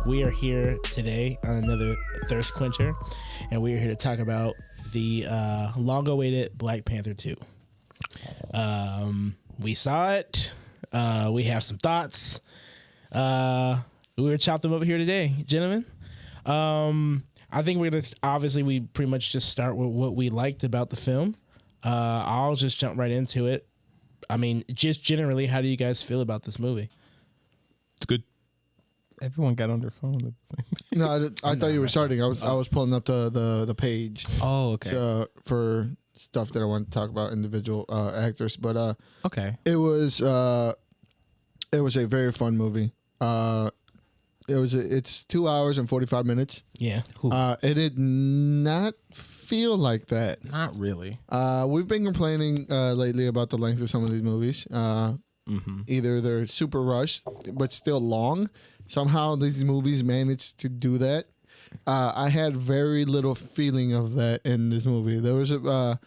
We are here today on another Thirst Quencher, and we are here to talk about the long-awaited Black Panther 2. We saw it. We have some thoughts. We were chop them up here today, gentlemen. I think we're going to, obviously, we pretty much just start with what we liked about the film. I'll just jump right into it. I mean, just generally, how do you guys feel about this movie? It's good. Everyone got on their phone at the same time. No, I thought you were starting. I was pulling up the page. Oh, okay. For stuff that I want to talk about individual actors, but okay. It was a very fun movie. It's 2 hours and 45 minutes. Yeah. It did not feel like that. Not really. We've been complaining lately about the length of some of these movies. Either they're super rushed but still long. Somehow these movies managed to do that. I had very little feeling of that in this movie. There was a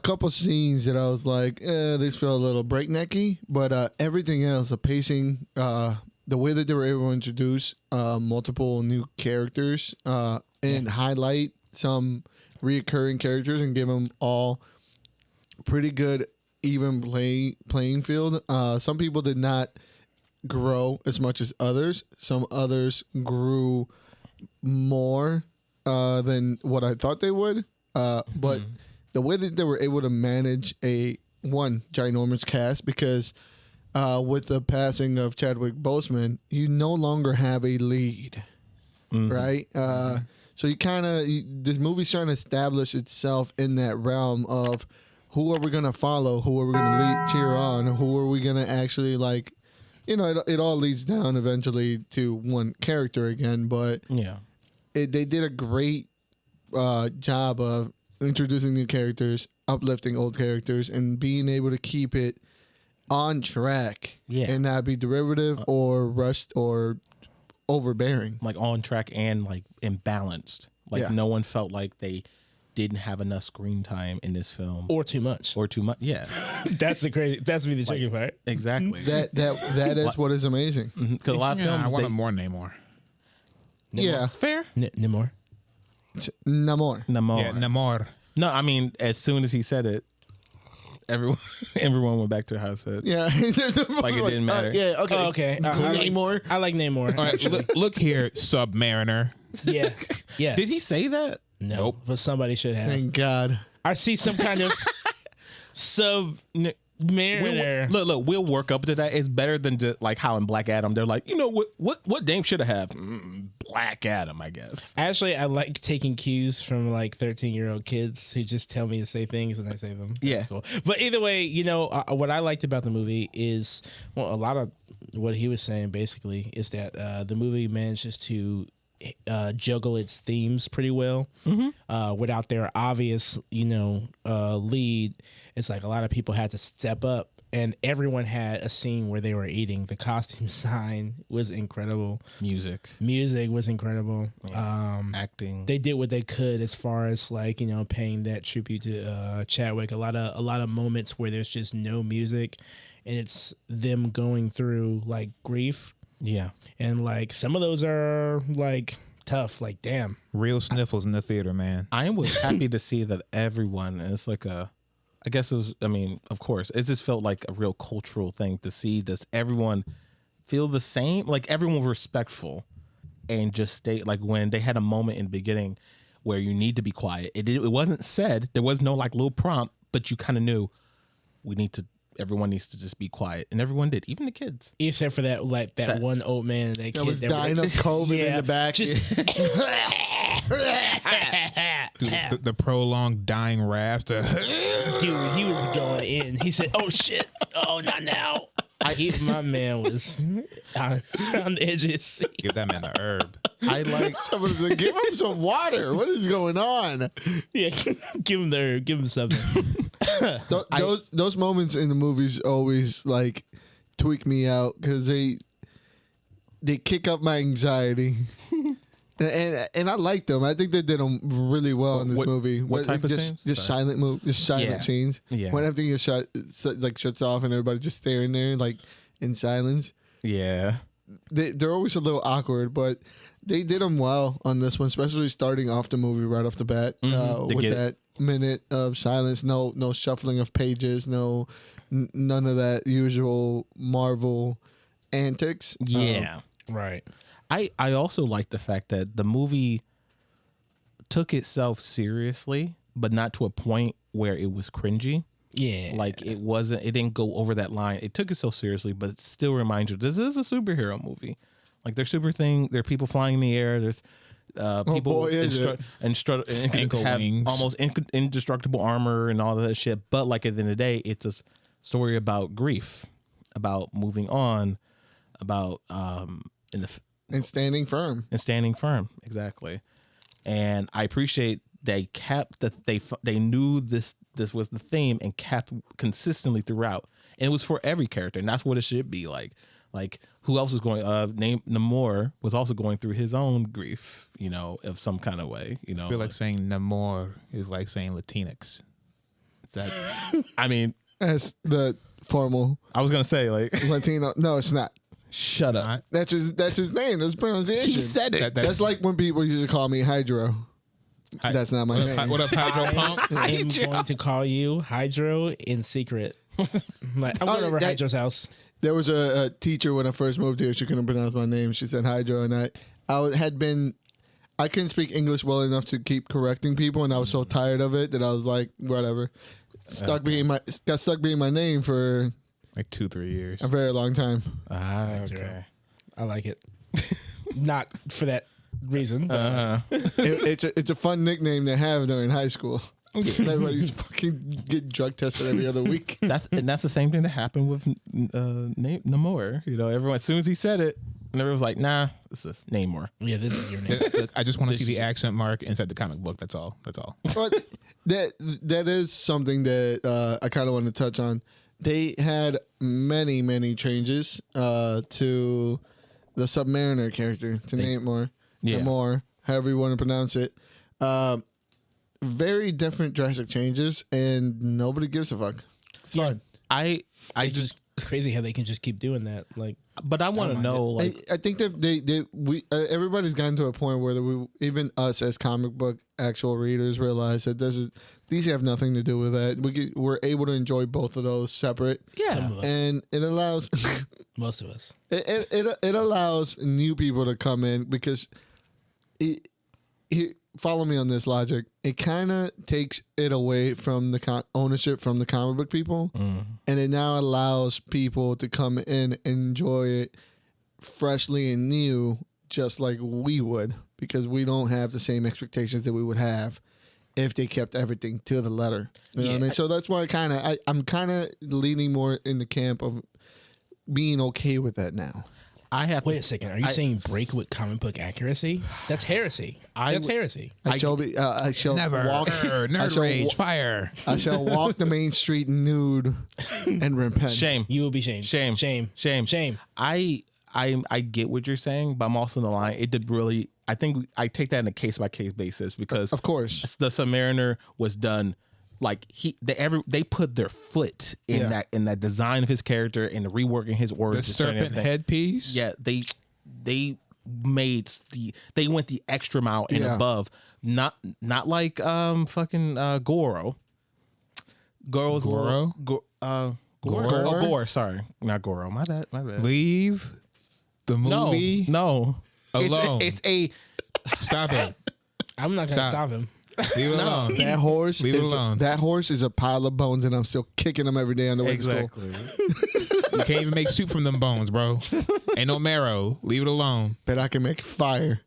couple scenes that I was like, these feel a little breaknecky, but everything else, the pacing, the way that they were able to introduce multiple new characters and highlight some reoccurring characters and give them all pretty good even playing field. Some people did not grow as much as others. Some others grew more than what I thought they would. But the way that they were able to manage a ginormous cast, because with the passing of Chadwick Boseman, you no longer have a lead, right? So you kind of, this movie's trying to establish itself in that realm of who are we going to follow? Who are we going to cheer on? Who are we going to actually like? You know, it all leads down eventually to one character again, but yeah, they did a great job of introducing new characters, uplifting old characters, and being able to keep it on track and not be derivative or rushed or overbearing. Like on track and like imbalanced. Like no one felt like they didn't have enough screen time in this film, Or too much. Yeah. That's the tricky part. Exactly. That is what is amazing. Because a lot of films, I wanted more Namor. Yeah, fair. Namor. Namor. Yeah, Namor. No, I mean, as soon as he said it, everyone went back to how it said. Yeah, Like it didn't matter. yeah, okay. Oh, okay. Namor. I like Namor. All right, look here, Submariner. Yeah. Yeah. Did he say that? No, Nope. but somebody should have. Thank God. I see some kind of Mariner. Look, we'll work up to that. It's better than just like how in Black Adam they're like, you know what Dame should have Black Adam, I guess. Actually, I like taking cues from like 13-year-old kids who just tell me to say things and I say them. Yeah. That's cool. But either way, you know, what I liked about the movie is, well, a lot of what he was saying basically is that the movie manages to juggle its themes pretty well without their obvious, lead. It's like a lot of people had to step up, and everyone had a scene where they were eating. The costume design was incredible. Music was incredible. Acting. They did what they could as far as like, paying that tribute to Chadwick. A lot of moments where there's just no music, and it's them going through like grief. Yeah. And like some of those are like tough, like damn. Real sniffles in the theater, man. I was happy to see that everyone, and it's like I guess it was, of course, it just felt like a real cultural thing to see. Does everyone feel the same? Like everyone was respectful and just stay, like when they had a moment in the beginning where you need to be quiet. It wasn't said. There was no like little prompt, but you kind of knew everyone needs to just be quiet, and everyone did, even the kids, except for that one old man that was dying of COVID in the back. Dude, the prolonged dying rasp. Dude, he was going in. He said, "Oh shit! Oh, not now." My man was on the edge of his seat. Give that man the herb. I like Somebody said, give him some water. What is going on? Yeah, give him the herb. Give him something. Those moments in the movies always like tweak me out because they kick up my anxiety. And I liked them. I think they did them really well in this movie. What type of scenes? Just silent scenes. Yeah. When everything is shut, like shuts off, and everybody's just staring there, like in silence. Yeah. They're always a little awkward, but they did them well on this one, especially starting off the movie right off the bat with that minute of silence. No shuffling of pages. None of that usual Marvel antics. Yeah. Right. I also like the fact that the movie took itself seriously, but not to a point where it was cringy. Yeah. Like it didn't go over that line. It took itself seriously, but it still reminds you this is a superhero movie. Like there's there are people flying in the air. There's people Ankle have wings. almost indestructible armor and all that shit. But like at the end of the day, it's a story about grief, about moving on, about And standing firm. Exactly. And I appreciate they kept that they knew this was the theme and kept consistently throughout. And it was for every character, and that's what it should be like. Like who else was going? Namor was also going through his own grief, of some kind of way. I feel like saying Namor is like saying Latinx. I mean, That's the formal I was gonna say like Latino. No, it's not. shut up. That's his name. That's pronunciation. He said it. That's like when people used to call me Hydro. That's not my name. What up, Hydro Pump? I'm going to call you Hydro in secret. I'm going over Hydro's house. There was a teacher when I first moved here. She couldn't pronounce my name. She said Hydro, and I couldn't speak English well enough to keep correcting people, and I was so tired of it that I was like, whatever. Got stuck being my name for Like 2-3 years. a very long time. Okay. I like it. Not for that reason. But It's a fun nickname to have during high school. Everybody's fucking get drug tested every other week. That's the same thing that happened with Namor. Everyone as soon as he said it, and everyone was like, "Nah, this is Namor." Yeah, this is your name. I just want to see the accent mark inside the comic book. That's all. But that is something that I kind of want to touch on. They had many changes to the Submariner character, to Namor, Namor, however you want to pronounce it. Very different drastic changes, and nobody gives a fuck. It's fine. I It's just just crazy how they can just keep doing that. Like, but I want to know like I think that everybody's gotten to a point where even us as comic book actual readers realize that these have nothing to do with that. We're able to enjoy both of those separate. some of us, And it allows most of us. it allows new people to come in because follow me on this logic. It kind of takes it away from the ownership from the comic book people, and it now allows people to come in and enjoy it freshly and new, just like we would, because we don't have the same expectations that we would have if they kept everything to the letter. You know what I mean? So that's why I'm kind of leaning more in the camp of being okay with that now. Wait a second. Are you saying break with comic book accuracy? That's heresy. That's heresy. I shall Never. walk. Nerd rage. Fire. I shall walk the main street nude and repent. shame. You will be shamed. Shame. Shame. Shame. Shame. I get what you're saying, but I'm also in the line. It did really. I think I take that in a case by case basis because Of course. the Submariner was done like they put their foot in that design of his character and the reworking his words. The serpent headpiece. Yeah, they went the extra mile and above. Not like fucking Goro. Goro's Goro? Gore. Sorry, not Goro. My bad. Leave the movie No. alone. It's a Stop it. I'm not going to stop him. Leave it alone. That horse Leave it alone. That horse is a pile of bones, and I'm still kicking him every day on the way to school. You can't even make soup from them bones, bro. Ain't no marrow. Leave it alone. But I can make fire.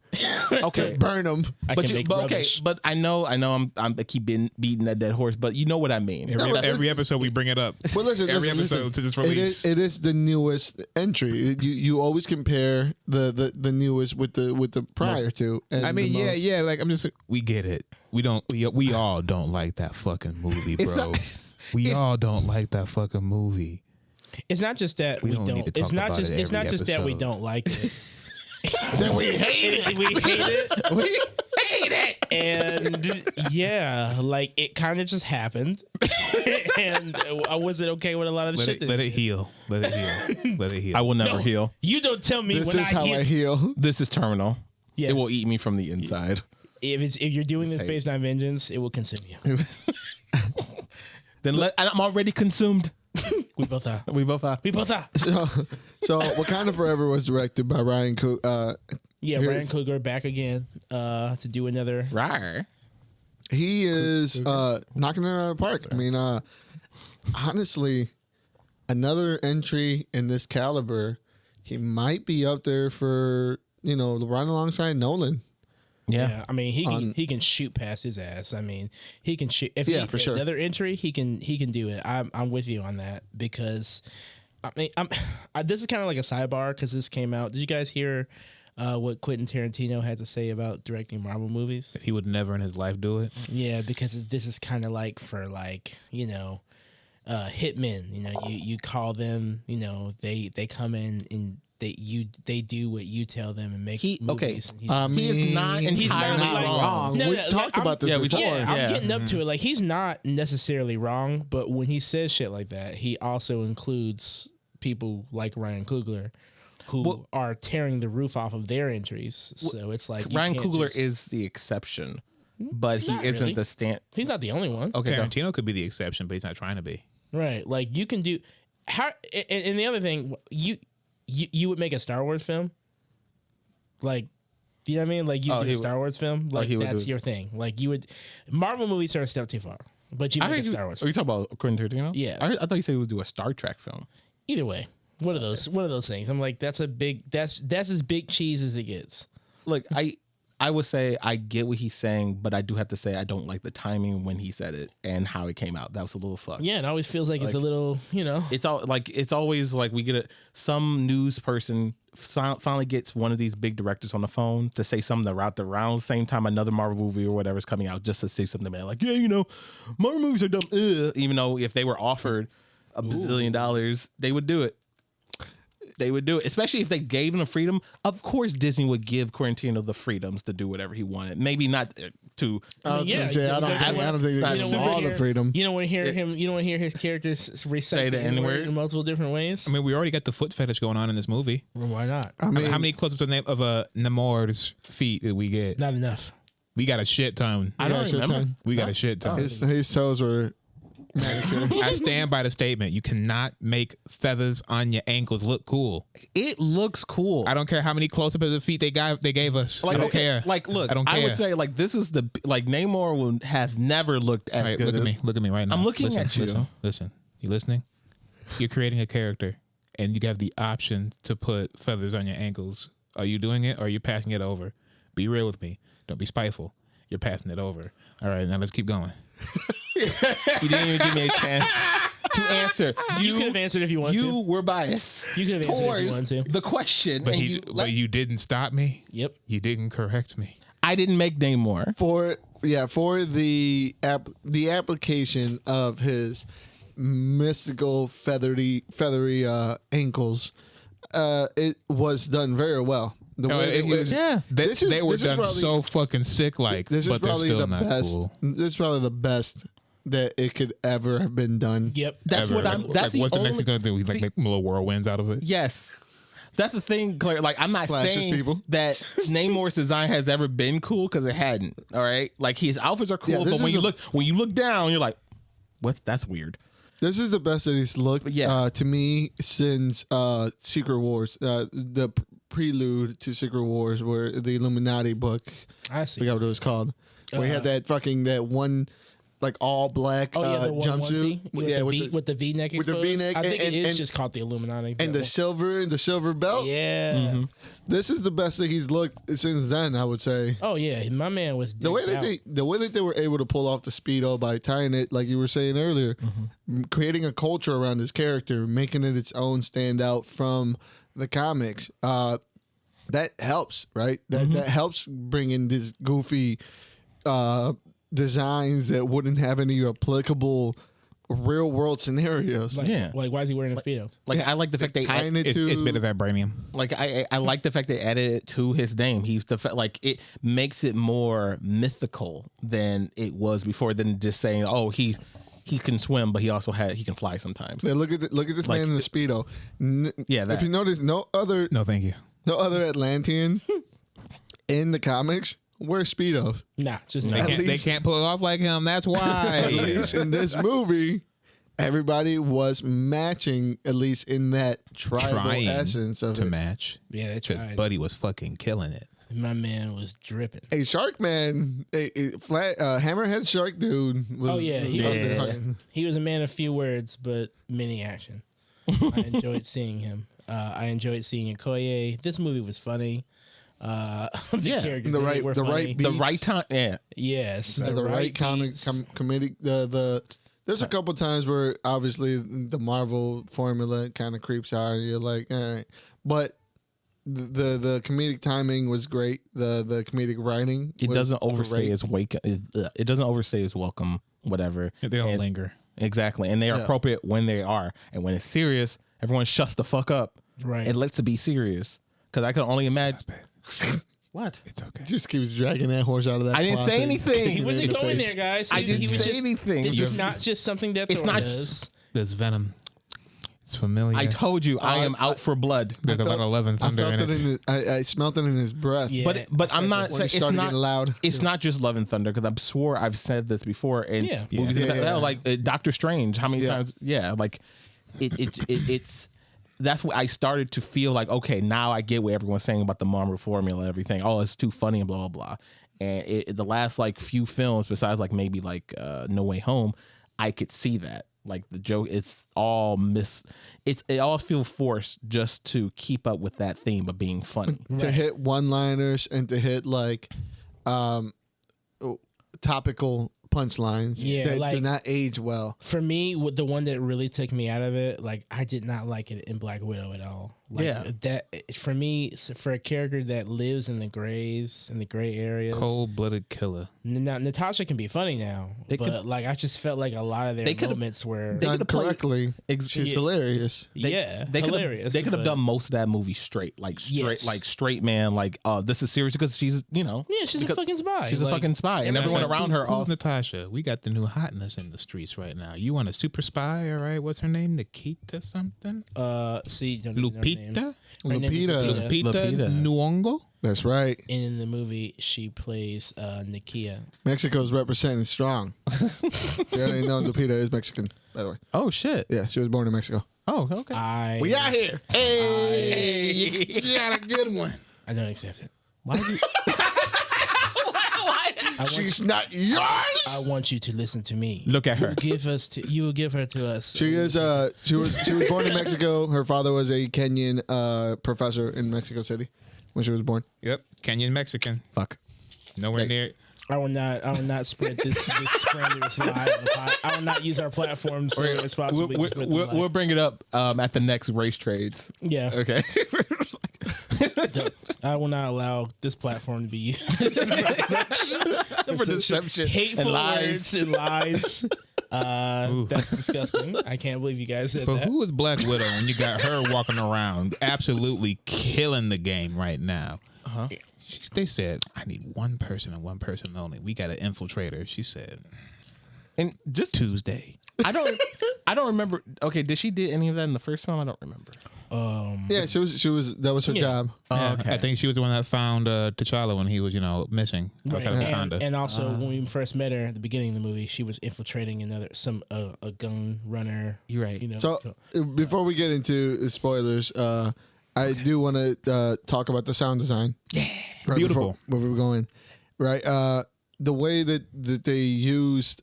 Okay, Burn them. But I know I keep beating that dead horse, but you know what I mean. Every episode we bring it up. Well, listen, every episode to just release. It is the newest entry. You always compare the newest with the prior to. I mean, yeah. Like we get it. We all don't like that fucking movie, bro. We all don't like that fucking movie. It's not just that we don't. It's not just that we don't like it. that we hate it. We hate it. We hate it. And yeah, like it kind of just happened. And I wasn't okay with a lot of the shit. Let it heal. Let it heal. Let it heal. I will never heal. You don't tell me This when is how I heal. This is terminal. Yeah. It will eat me from the inside. If you're doing this Hate. based on vengeance, it will consume you. Then I'm already consumed. We both are. We both are. We both are. So Wakanda Forever was directed by Ryan Coogler. Yeah, Ryan Coogler back again to do another. Rawr. He is knocking it out of the park. I mean, honestly, another entry in this caliber, he might be up there for, right alongside Nolan. Yeah, I mean he can shoot past his ass. I mean he can shoot. If for sure. Another entry, he can do it. I'm with you on that because, I mean this is kind of like a sidebar because this came out. Did you guys hear what Quentin Tarantino had to say about directing Marvel movies? He would never in his life do it. Yeah, because this is kind of like for hitmen. You call them. They come in and they do what you tell them and make movies. He is not entirely wrong. We've talked about this before. I'm getting up to it. Like he's not necessarily wrong, but when he says shit like that, he also includes people like Ryan Coogler who are tearing the roof off of their entries. So it's like Ryan Coogler is the exception, but he isn't really. the stand. He's not the only one. Okay, Tarantino could be the exception, but he's not trying to be. Right. Like you can do how. And the other thing, you would make a Star Wars film, like, you know what I mean? Like you do a Star Wars film, like that's your thing. Like you would, Marvel movies are a step too far, but you make a Star Wars. Are you talking about Quentin Tarantino? Yeah. I thought you said he would do a Star Trek film. Either way, one of those things. I'm like, that's as big cheese as it gets. Look, I would say I get what he's saying, but I do have to say I don't like the timing when he said it and how it came out. That was a little fucked. Yeah, it always feels like it's a little, It's always like we get some news person finally gets one of these big directors on the phone to say something around the same time another Marvel movie or whatever is coming out, just to say something like, Marvel movies are dumb. Even though if they were offered $1 bazillion, they would do it. They would do it, especially if they gave him the freedom. Of course, Disney would give Tarantino the freedoms to do whatever he wanted. Maybe not to. I was gonna say, I don't think they give him all the freedom. You don't want to hear him. You don't want to hear his characters recite the N-word in multiple different ways. I mean, we already got the foot fetish going on in this movie. Well, why not? I mean, how many close-ups of Namor's feet did we get? Not enough. We got a shit ton. I don't remember. We got a shit ton. His toes were manicured. I stand by the statement. You cannot make feathers on your ankles look cool. It looks cool. I don't care how many close-ups of the feet they gave us. Like, I don't care. Like, look, I don't care. I would say this is Namor will have never looked as Right, good. Look at me right now. I'm looking at you. Listen. You listening? You're creating a character, and you have the option to put feathers on your ankles. Are you doing it, or are you passing it over? Be real with me. Don't be spiteful. You're passing it over. All right, now let's keep going. You didn't even give me a chance to answer. You could have answered if you wanted to. You were biased. You could have answered if you wanted to. The question, But you didn't stop me. Yep. You didn't correct me. I didn't make Namor. for the application of his mystical feathery ankles, it was done very well. The way they used They were done so fucking sick like, this is but they're probably still the not best. cool. This is probably the best that it could ever have been done. Yep. That's Ever. what I'm. That's what's the the next only. thing gonna do? We make little whirlwinds out of it. Yes. That's the thing, Claire. Like, I'm not Splashes saying people. that Namor's design has ever been cool because it hadn't. All right, like his outfits are cool, Yeah, this but is when you look down, you're like, "What's that's weird." This is the best that he's looked to me since Secret Wars, the prelude to Secret Wars, where the Illuminati book. I see. Forgot what it was called. Where he had that one like all black the one jumpsuit. onesie with the V-neck with the exposed. V-neck I think and- it is and- just called the Illuminati. and the silver belt. yeah. This is the best that he's looked since then, I would say. Oh yeah, my man was The way that they were able to pull off the Speedo by tying it, like you were saying earlier, creating a culture around his character, making it its own standout from the comics, that helps, right? That helps bring in this goofy designs that wouldn't have any applicable real world scenarios. Like, Yeah. Like, why is he wearing a Speedo? Like I like the fact they Tying it It's to made of vibranium. like I like the fact they added it to his name. He's like it makes it more mythical than it was before. Than just saying, oh, he can swim, but he can fly sometimes. Yeah, look at this Like, man in the Speedo. Yeah, If that. you notice, no other No, thank you. Atlantean in the comics wear Speedos. Nah, just They At can't, least- they can't pull it off like him. That's At why. least in this movie, everybody was matching, at least in that tribal Trying essence of to it. match. Yeah, they Because tried. Buddy was fucking killing it. My man was dripping. A shark man, a flat hammerhead shark dude. Was, Oh, yeah, he was out was- there fighting. He was a man of few words, but many action. I enjoyed seeing him. I enjoyed seeing Okoye. This movie was funny. The Yeah. characters The in it right- were the funny. right The beats. right time, yeah. Yes, the right beats. comedic. There's a couple times where obviously the Marvel formula kind of creeps out, and you're like, all right, but the comedic timing was great. The comedic writing It was doesn't overstay great. its it doesn't overstay its welcome. Whatever. They don't And- linger. Exactly, and they are Yeah. appropriate when they are, and when it's serious, everyone shuts the fuck up. Right. And lets it be serious. Because I can only imagine. What? It's okay. Just keeps dragging that horse out of that. I didn't say closet, anything. kicking He it wasn't in the going face. there, guys. I He didn't was say just, anything. This Just- is not just something that It's Thor not- does. There's venom. It's familiar. I told you I am out for blood. There's a lot of love and I thunder felt in it it. in I smelt it in his breath. Yeah. But I'm not When saying it it's started not getting loud. It's not just Love and Thunder because I'm swore I've said this before in Yeah. movies Yeah. like that. Yeah. Like Doctor Strange. How many Yeah. times? Yeah, like it's. That's what I started to feel like. Okay, now I get what everyone's saying about the Marvel formula and everything. Oh, it's too funny and blah blah blah. And the last like few films, besides like maybe like No Way Home, I could see that. Like the joke, it all feels forced just to keep up with that theme of being funny. To hit one-liners and to hit like topical punchlines Yeah, that like- do not age well. For me, the one that really took me out of it, like I did not like it in Black Widow at all. Like, Yeah. that for me, for a character that lives in the gray areas. Cold-blooded killer. Now, Natasha can be funny now, They but could- like I just felt like a lot of their They could've- moments were They Done could've played- correctly, she's hilarious. They could hilarious. They could have but- done most of that movie straight, like Yes. straight man. Like, this is serious because she's, Yeah, she's a because fucking spy. she's a Like, fucking spy, and and everyone like, around her. Who's Natasha? We got the new hotness in the streets right now. You want a super spy? All right. What's her name? Nikita something? See, don't even know her name. Lupita? Her name is Lupita. Lupita Lupita. Nyong'o? That's right. And in the movie, she plays Nakia. Mexico's representing strong. You already know Lupita is Mexican, by the way. Oh shit! Yeah, she was born in Mexico. Oh okay. We out here. Hey, you got a good one. I don't accept it. Why did you? She's not yours. I want you to listen to me. Look at her. You will give her to us. She is. She was born in Mexico. Her father was a Kenyan professor in Mexico City when she was born. Yep. Kenyan Mexican. Fuck. Nowhere near. I will not spread this scandalous lie. On the pod. I will not use our platform so responsibly. to spread the lie. We'll bring it up at the next race trades. Yeah, Okay. I will not allow this platform to be used For deception hateful and lies. words and lies. That's disgusting. I can't believe you guys said But that. who is Black Widow when you got her walking around absolutely killing the game right now? Uh-huh. They said, I need one person and one person only. We got to infiltrate her. She said, And just Tuesday. I don't remember. Okay, did she did any of that in the first film? I don't remember. Yeah, she was. That was her job. Yeah, okay. I think she was the one that found T'Challa when he was, missing outside of Wakanda. And also, when we first met her at the beginning of the movie, she was infiltrating a gun runner. You're right. So before we get into spoilers, I do want to talk about the sound design. Yeah, Beautiful. Where we were going, right? The way that they used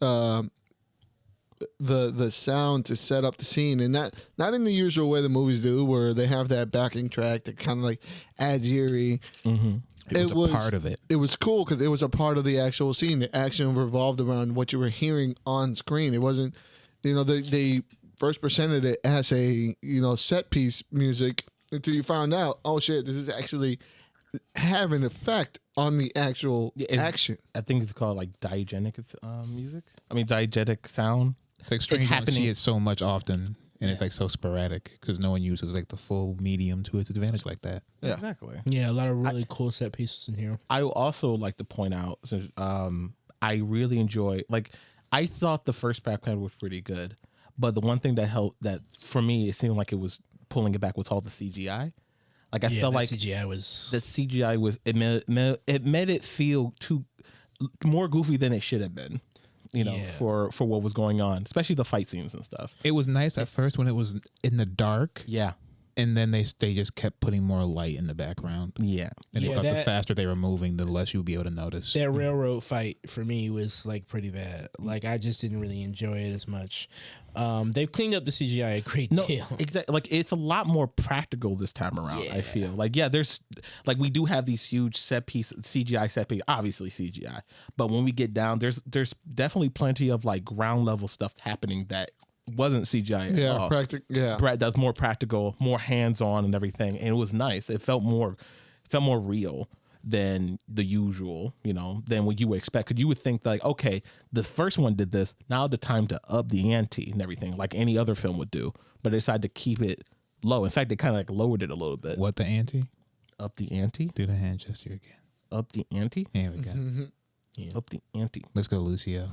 the sound to set up the scene, and not in the usual way the movies do, where they have that backing track that kind of like adds eerie. It was a part of it. It was cool because it was a part of the actual scene. The action revolved around what you were hearing on screen. It wasn't, they first presented it as a set piece music until you found out, oh shit, this is actually have an effect on the actual action. I think it's called like diegetic music. I mean diegetic sound. It's like strange. You don't happening. see it so much often, and it's like so sporadic because no one uses like the full medium to its advantage like that. Yeah, exactly. Yeah, a lot of really cool set pieces in here. I would also like to point out, since I really enjoy, like, I thought the first Black Panther was pretty good, but the one thing that helped, that for me, it seemed like it was pulling it back with all the CGI. Like, I felt like CGI was the CGI was, it made it feel more goofy than it should have been, you know, for what was going on, especially the fight scenes and stuff. It was nice at first when it was in the dark. Yeah. And then they just kept putting more light in the background. Yeah. And I thought the faster they were moving, the less you would be able to notice. that railroad fight for me was like pretty bad. Like I just didn't really enjoy it as much. They've cleaned up the CGI a great deal. Exactly. Like it's a lot more practical this time around. I feel like there's like we do have these huge CGI set piece, obviously CGI. But when we get down, there's definitely plenty of like ground level stuff happening that wasn't CGI at all. Brad does more practical, more hands on, and everything, and it was nice. It felt more real than the usual, you know, than what you would expect. Because you would think like, okay, the first one did this, now the time to up the ante and everything, like any other film would do. But they decided to keep it low. In fact, they kind of like lowered it a little bit. What, the ante? Up the ante. Do the hand gesture again. Up the ante. There we go. Up the ante. Let's go, Lucio.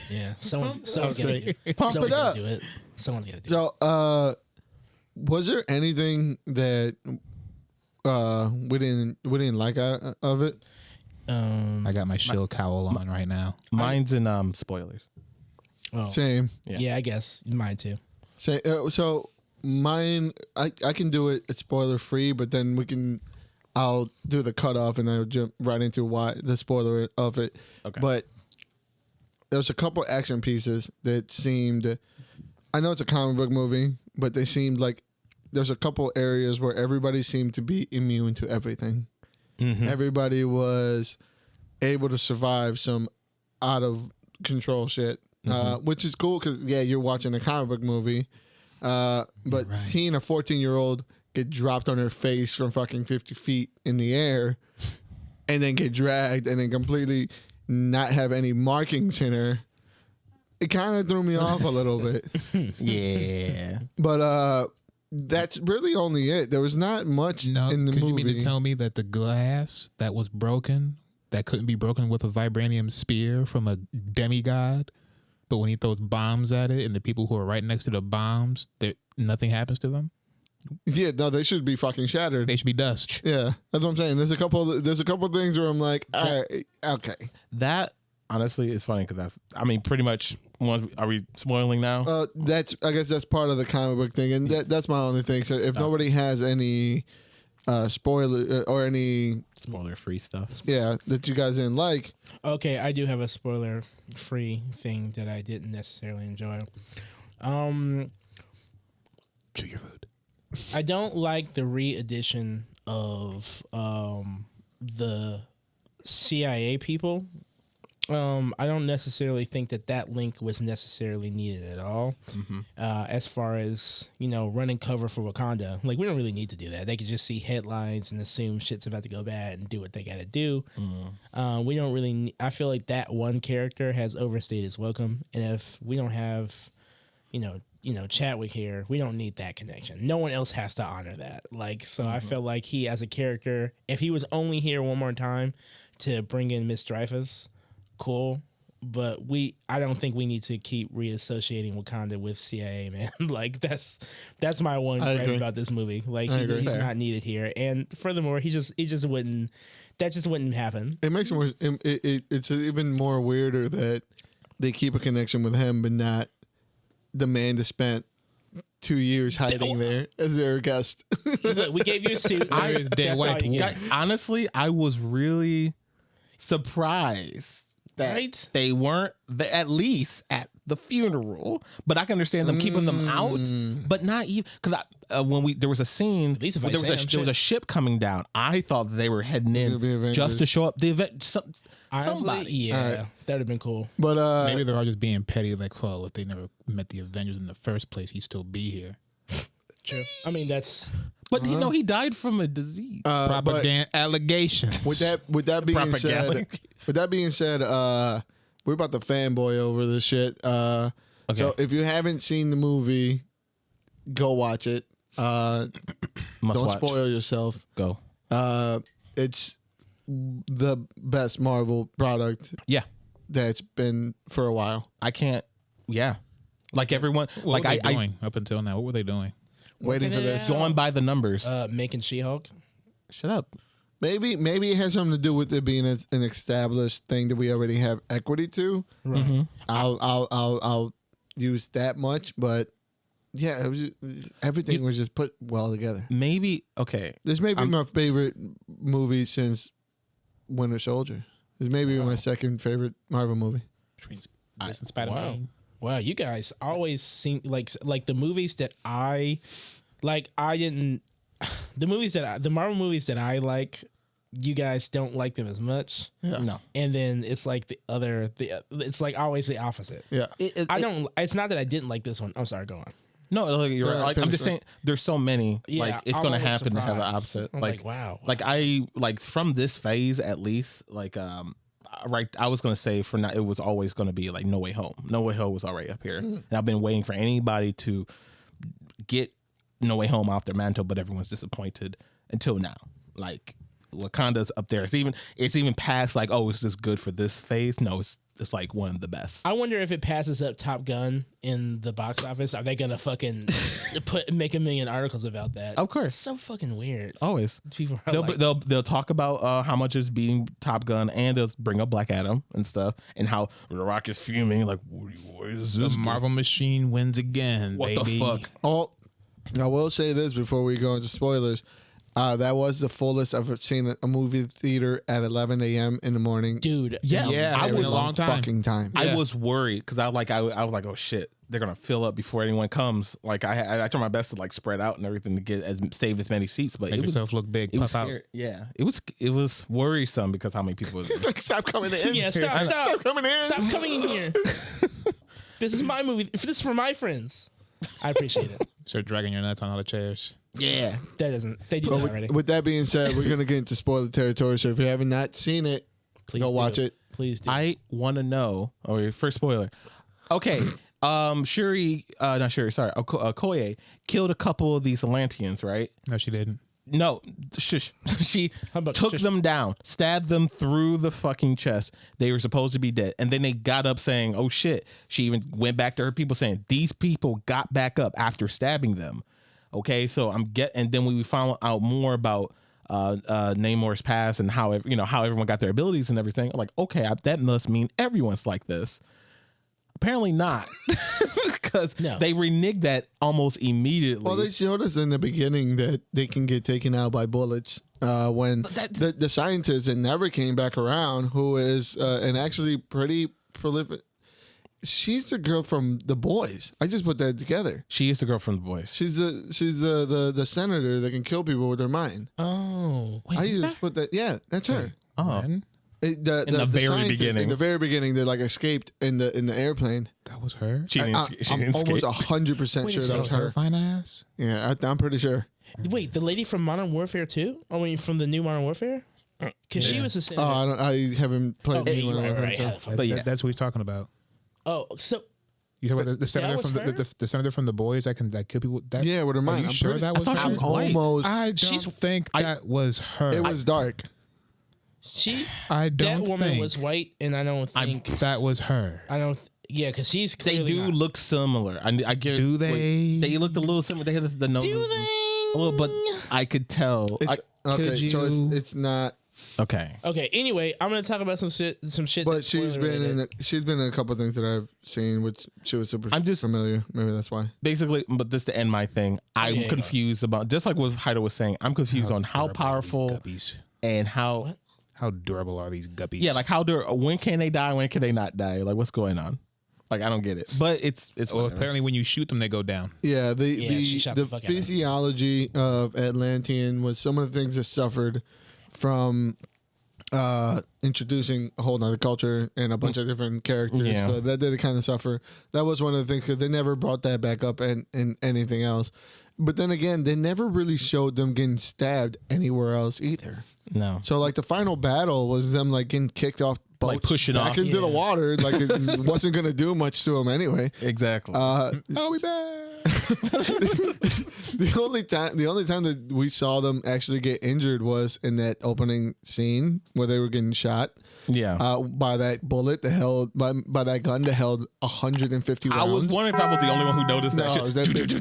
Yeah, someone's gonna Pump it up. do it. Someone's gonna do it. So, was there anything that we didn't like out of it? I got my shield cowl on right now. Mine's in spoilers. Oh. Same. Yeah, I guess mine too. So mine, I can do it. It's spoiler free, but then I'll do the cutoff and I'll jump right into why the spoiler of it. Okay. But there's a couple action pieces that seemed, I know it's a comic book movie, but they seemed like there's a couple areas where everybody seemed to be immune to everything. Mm-hmm. Everybody was able to survive some out of control shit, which is cool because, you're watching a comic book movie, but seeing a 14-year-old get dropped on her face from fucking 50 feet in the air and then get dragged and then completely not have any markings in her, it kind of threw me off a little bit. Yeah. But that's really only it. There was not much in the movie. You mean to tell me that the glass that was broken, that couldn't be broken with a vibranium spear from a demigod, but when he throws bombs at it and the people who are right next to the bombs, nothing happens to them? Yeah, no, they should be fucking shattered. They should be dust. Yeah, that's what I'm saying. There's a couple things where I'm like, all right, okay. That honestly is funny because pretty much. Are we spoiling now? I guess that's part of the comic book thing, and that's my only thing. So if nobody has any spoiler or any spoiler-free stuff, that you guys didn't like. Okay, I do have a spoiler-free thing that I didn't necessarily enjoy. Chew your food. I don't like the re-edition of the CIA people. I don't necessarily think that link was necessarily needed at all. Mm-hmm. As far as, running cover for Wakanda, like we don't really need to do that. They could just see headlines and assume shit's about to go bad and do what they got to do. Mm-hmm. We don't really. I feel like that one character has overstayed his welcome, and if we don't have, Chadwick here, we don't need that connection. No one else has to honor that. I feel like he, as a character, if he was only here one more time to bring in Miss Dreyfus, cool. But I don't think we need to keep reassociating Wakanda with CIA, man. That's my one gripe about this movie. He's not needed here. And furthermore, he just wouldn't. That just wouldn't happen. It makes it more. It's even more weirder that they keep a connection with him, but not the man that spent 2 years hiding there as their guest. We gave you a suit. Honestly, I was really surprised that they weren't at least at the funeral. But I can understand them keeping them out, but not even because there was a scene where there was a ship coming down. I thought they were heading in just to show up the event. Somebody, that would have been cool. But maybe they're all just being petty. Like, well, if they never met the Avengers in the first place, he'd still be here. True. I mean, that's. But he died from a disease. Propaganda allegations. With that being said, we're about to fanboy over this shit. So if you haven't seen the movie, go watch it. Must Don't watch. spoil yourself. Go. It's the best Marvel product Yeah. that's been for a while. I can't. Yeah. Like everyone. What like were they doing up until now? What were they doing? Waiting for this. going by the numbers. Making She-Hulk. Shut up. Maybe it has something to do with it being an established thing that we already have equity to. Right. Mm-hmm. I'll use that much, but yeah, it was everything was just put well together. Maybe. Okay. This may be my favorite movie since Winter Soldier. This may be my second favorite Marvel movie. Between this and Spider-Man. Wow, you guys always seem like the movies that I like. I didn't the Marvel movies that I like. You guys don't like them as much. Yeah. No. And then it's like it's like always the opposite. Yeah. It's not that I didn't like this one. I'm sorry, go on. No, like, you're right. Yeah, Like, I'm just finish saying, there's so many. Yeah, like it's I'm gonna always happen to have the surprised. opposite. I'm like, wow. Like I like from this phase at least. Like right. I was gonna say for now it was always gonna be like No Way Home. No Way Home was already up here, and I've been waiting for anybody to get No Way Home off their mantle, but everyone's disappointed until now. Like Wakanda's up there. It's even past like, oh, is this good for this phase? No, it's like one of the best. I wonder if it passes up Top Gun in the box office. Are they gonna fucking make a million articles about that? Of course. It's so fucking weird. Always. People are They'll, like, they'll talk about how much it's beating Top Gun, and they'll bring up Black Adam and stuff, and how The Rock is fuming. Like, what is The this? Marvel machine wins again. What baby. the fuck? Oh, I will say this before we go into spoilers. That was the fullest I've seen a movie theater at 11 a.m. in the morning. dude. Yeah, Yeah, I in was a long time. Fucking time. I was worried because I was like, oh shit, they're gonna fill up before anyone comes. Like I tried my best to like spread out and everything to save as many seats, but Make it was yourself look big. it was Puff out. scary. Yeah, it was worrisome because how many people. It's like, stop coming in. Yeah, stop coming in. Stop coming in here. This is my movie. This is for my friends. I appreciate it. Start dragging your nuts on all the chairs. Yeah, They do that already. With that being said, we're gonna get into spoiler territory. So if you haven't not seen it, Please go do. watch it. Please do. I want to know. Oh, first spoiler. Okay, Shuri, not Shuri. Sorry, Okoye killed a couple of these Atlanteans, right? No, she didn't. No, shush. She about took shush? them down, stabbed them through the fucking chest. They were supposed to be dead. And then they got up saying, oh shit. She even went back to her people saying, these people got back up after stabbing them. Okay, so and then we found out more about Namor's past and how everyone got their abilities and everything. I'm like, okay, that must mean everyone's like this. Apparently not, because No. they reneged that almost immediately. Well, they showed us in the beginning that they can get taken out by bullets. When the scientist that never came back around, who is and actually pretty prolific. She's the girl from The Boys. I just put that together. She is the girl from The Boys. She's the senator that can kill people with her mind. oh. I just put that. Yeah, that's her. Oh, When? The very scientist beginning. In the very beginning, they like escaped in the airplane. That was her. she didn't. She I'm didn't almost escape. 100% sure that was her. Fine ass. Yeah, I'm pretty sure. Wait, the lady from Modern Warfare 2? I mean, from the new Modern Warfare? Because she was the senator. I haven't played. Oh, any yeah, one of right, them, right. so- But yeah, That's what he's talking about. Oh, so You talking about the senator was from her? the senator from the boys that kill people. That, Yeah, with her Are mind. you I'm sure pretty- that was I thought her? she was white. almost. I don't think that was her. It was dark. I that don't woman think was white, and I don't think that was her. I don't. Yeah, because she's they clearly do not. look similar. I get. Do they? Wait, they looked a little similar. They had the nose. Do they? A little, but I could tell. It's, okay, Could so you- it's not. Okay. Okay. Anyway, I'm gonna talk about some shit. But that's she's been spoiler-related. she's been in a couple of things that I've seen, which she was super I'm just- familiar. Maybe that's why. Basically, but just to end my thing, I'm yeah, confused about just like what Haida was saying. I'm confused on how durable are these powerful guppies? and how. How durable are these guppies? Yeah, like when can they die? When can they not die? Like what's going on? Like I don't get it. But it's well, whatever. apparently when you shoot them, they go down. Yeah, she shot the the fuck out of her. physiology of Atlantean was some of the things that suffered from introducing a whole nother culture and a bunch of different characters. Yeah. So that did kind of suffer. That was one of the things because they never brought that back up in anything else. But then again, they never really showed them getting stabbed anywhere else either. No. So like the final battle was them like getting kicked off boats Like pushing back off. into the Yeah. water. Like it wasn't going to do much to him anyway. Exactly. I'll be back. The only time that we saw them actually get injured was in that opening scene where they were getting shot yeah. by that bullet that held by that gun that held 150 rounds. I was wondering if I was the only one who noticed that No,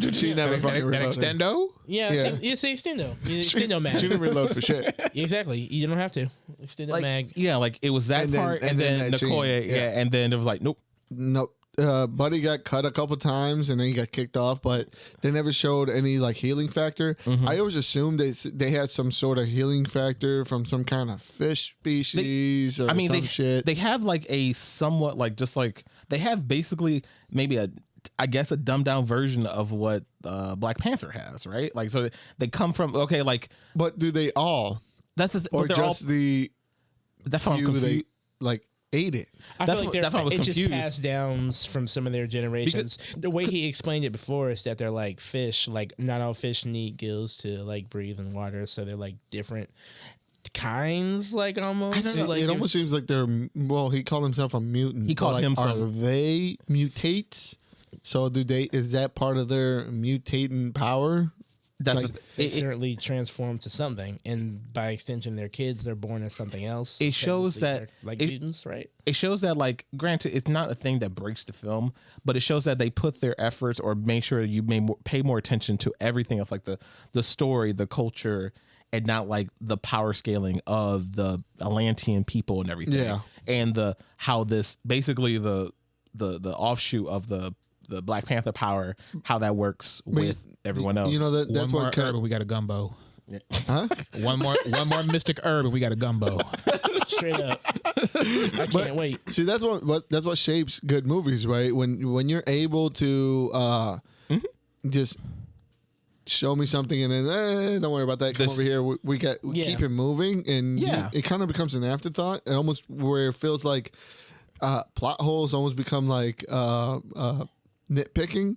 shit. she never fucking That reloaded. extendo? Yeah, Yeah. it's the extendo. Extendo mag. She didn't reload for shit. Exactly. You don't have to. Extendo Like, mag. yeah, like it was that And then- part, and and then then that scene, Nicoya, yeah. and then it was like, nope. Nope. Buddy got cut a couple times and then he got kicked off, but they never showed any like healing factor. I always assumed they had some sort of healing factor from some kind of fish species or I mean, some shit. they have like a somewhat like just like they have basically maybe I guess a dumbed down version of what Black Panther has, right? Like so they come from like but do they all, that's the, or but they're just all, the that's why I'm few confused. they like ate it? I That's feel what- like that's why I was it's just confused. passed down from some of their generations. The way he explained it before is that they're like fish. Like not all fish need gills to like breathe in water, so they're like different kinds. Like almost. It, Like it almost seems like they're he called himself a mutant. He but, called like, him Are some- they mutates? So do they? Is that part of their mutating power? That's like, they certainly transform to something, and by extension, their kids they're born as something else. It shows Technically, that- they're like it- mutants, right? it shows that like granted it's not a thing that breaks the film, but it shows that they put their efforts or make sure you pay more attention to everything of like the story, the culture, and not like the power scaling of the Atlantean people and everything. Yeah. And the how this basically the offshoot of the Black Panther power, how that works with everyone else. You know that One that's more what herb and we got a gumbo. huh? One more mystic herb and we got a gumbo. Straight up. I can't wait. See, that's what shapes good movies, right? When you're able to just show me something and then don't worry about that. Come This- over here. We Yeah. keep it moving, and Yeah. it kind of becomes an afterthought. And almost where it feels like plot holes almost become like nitpicking.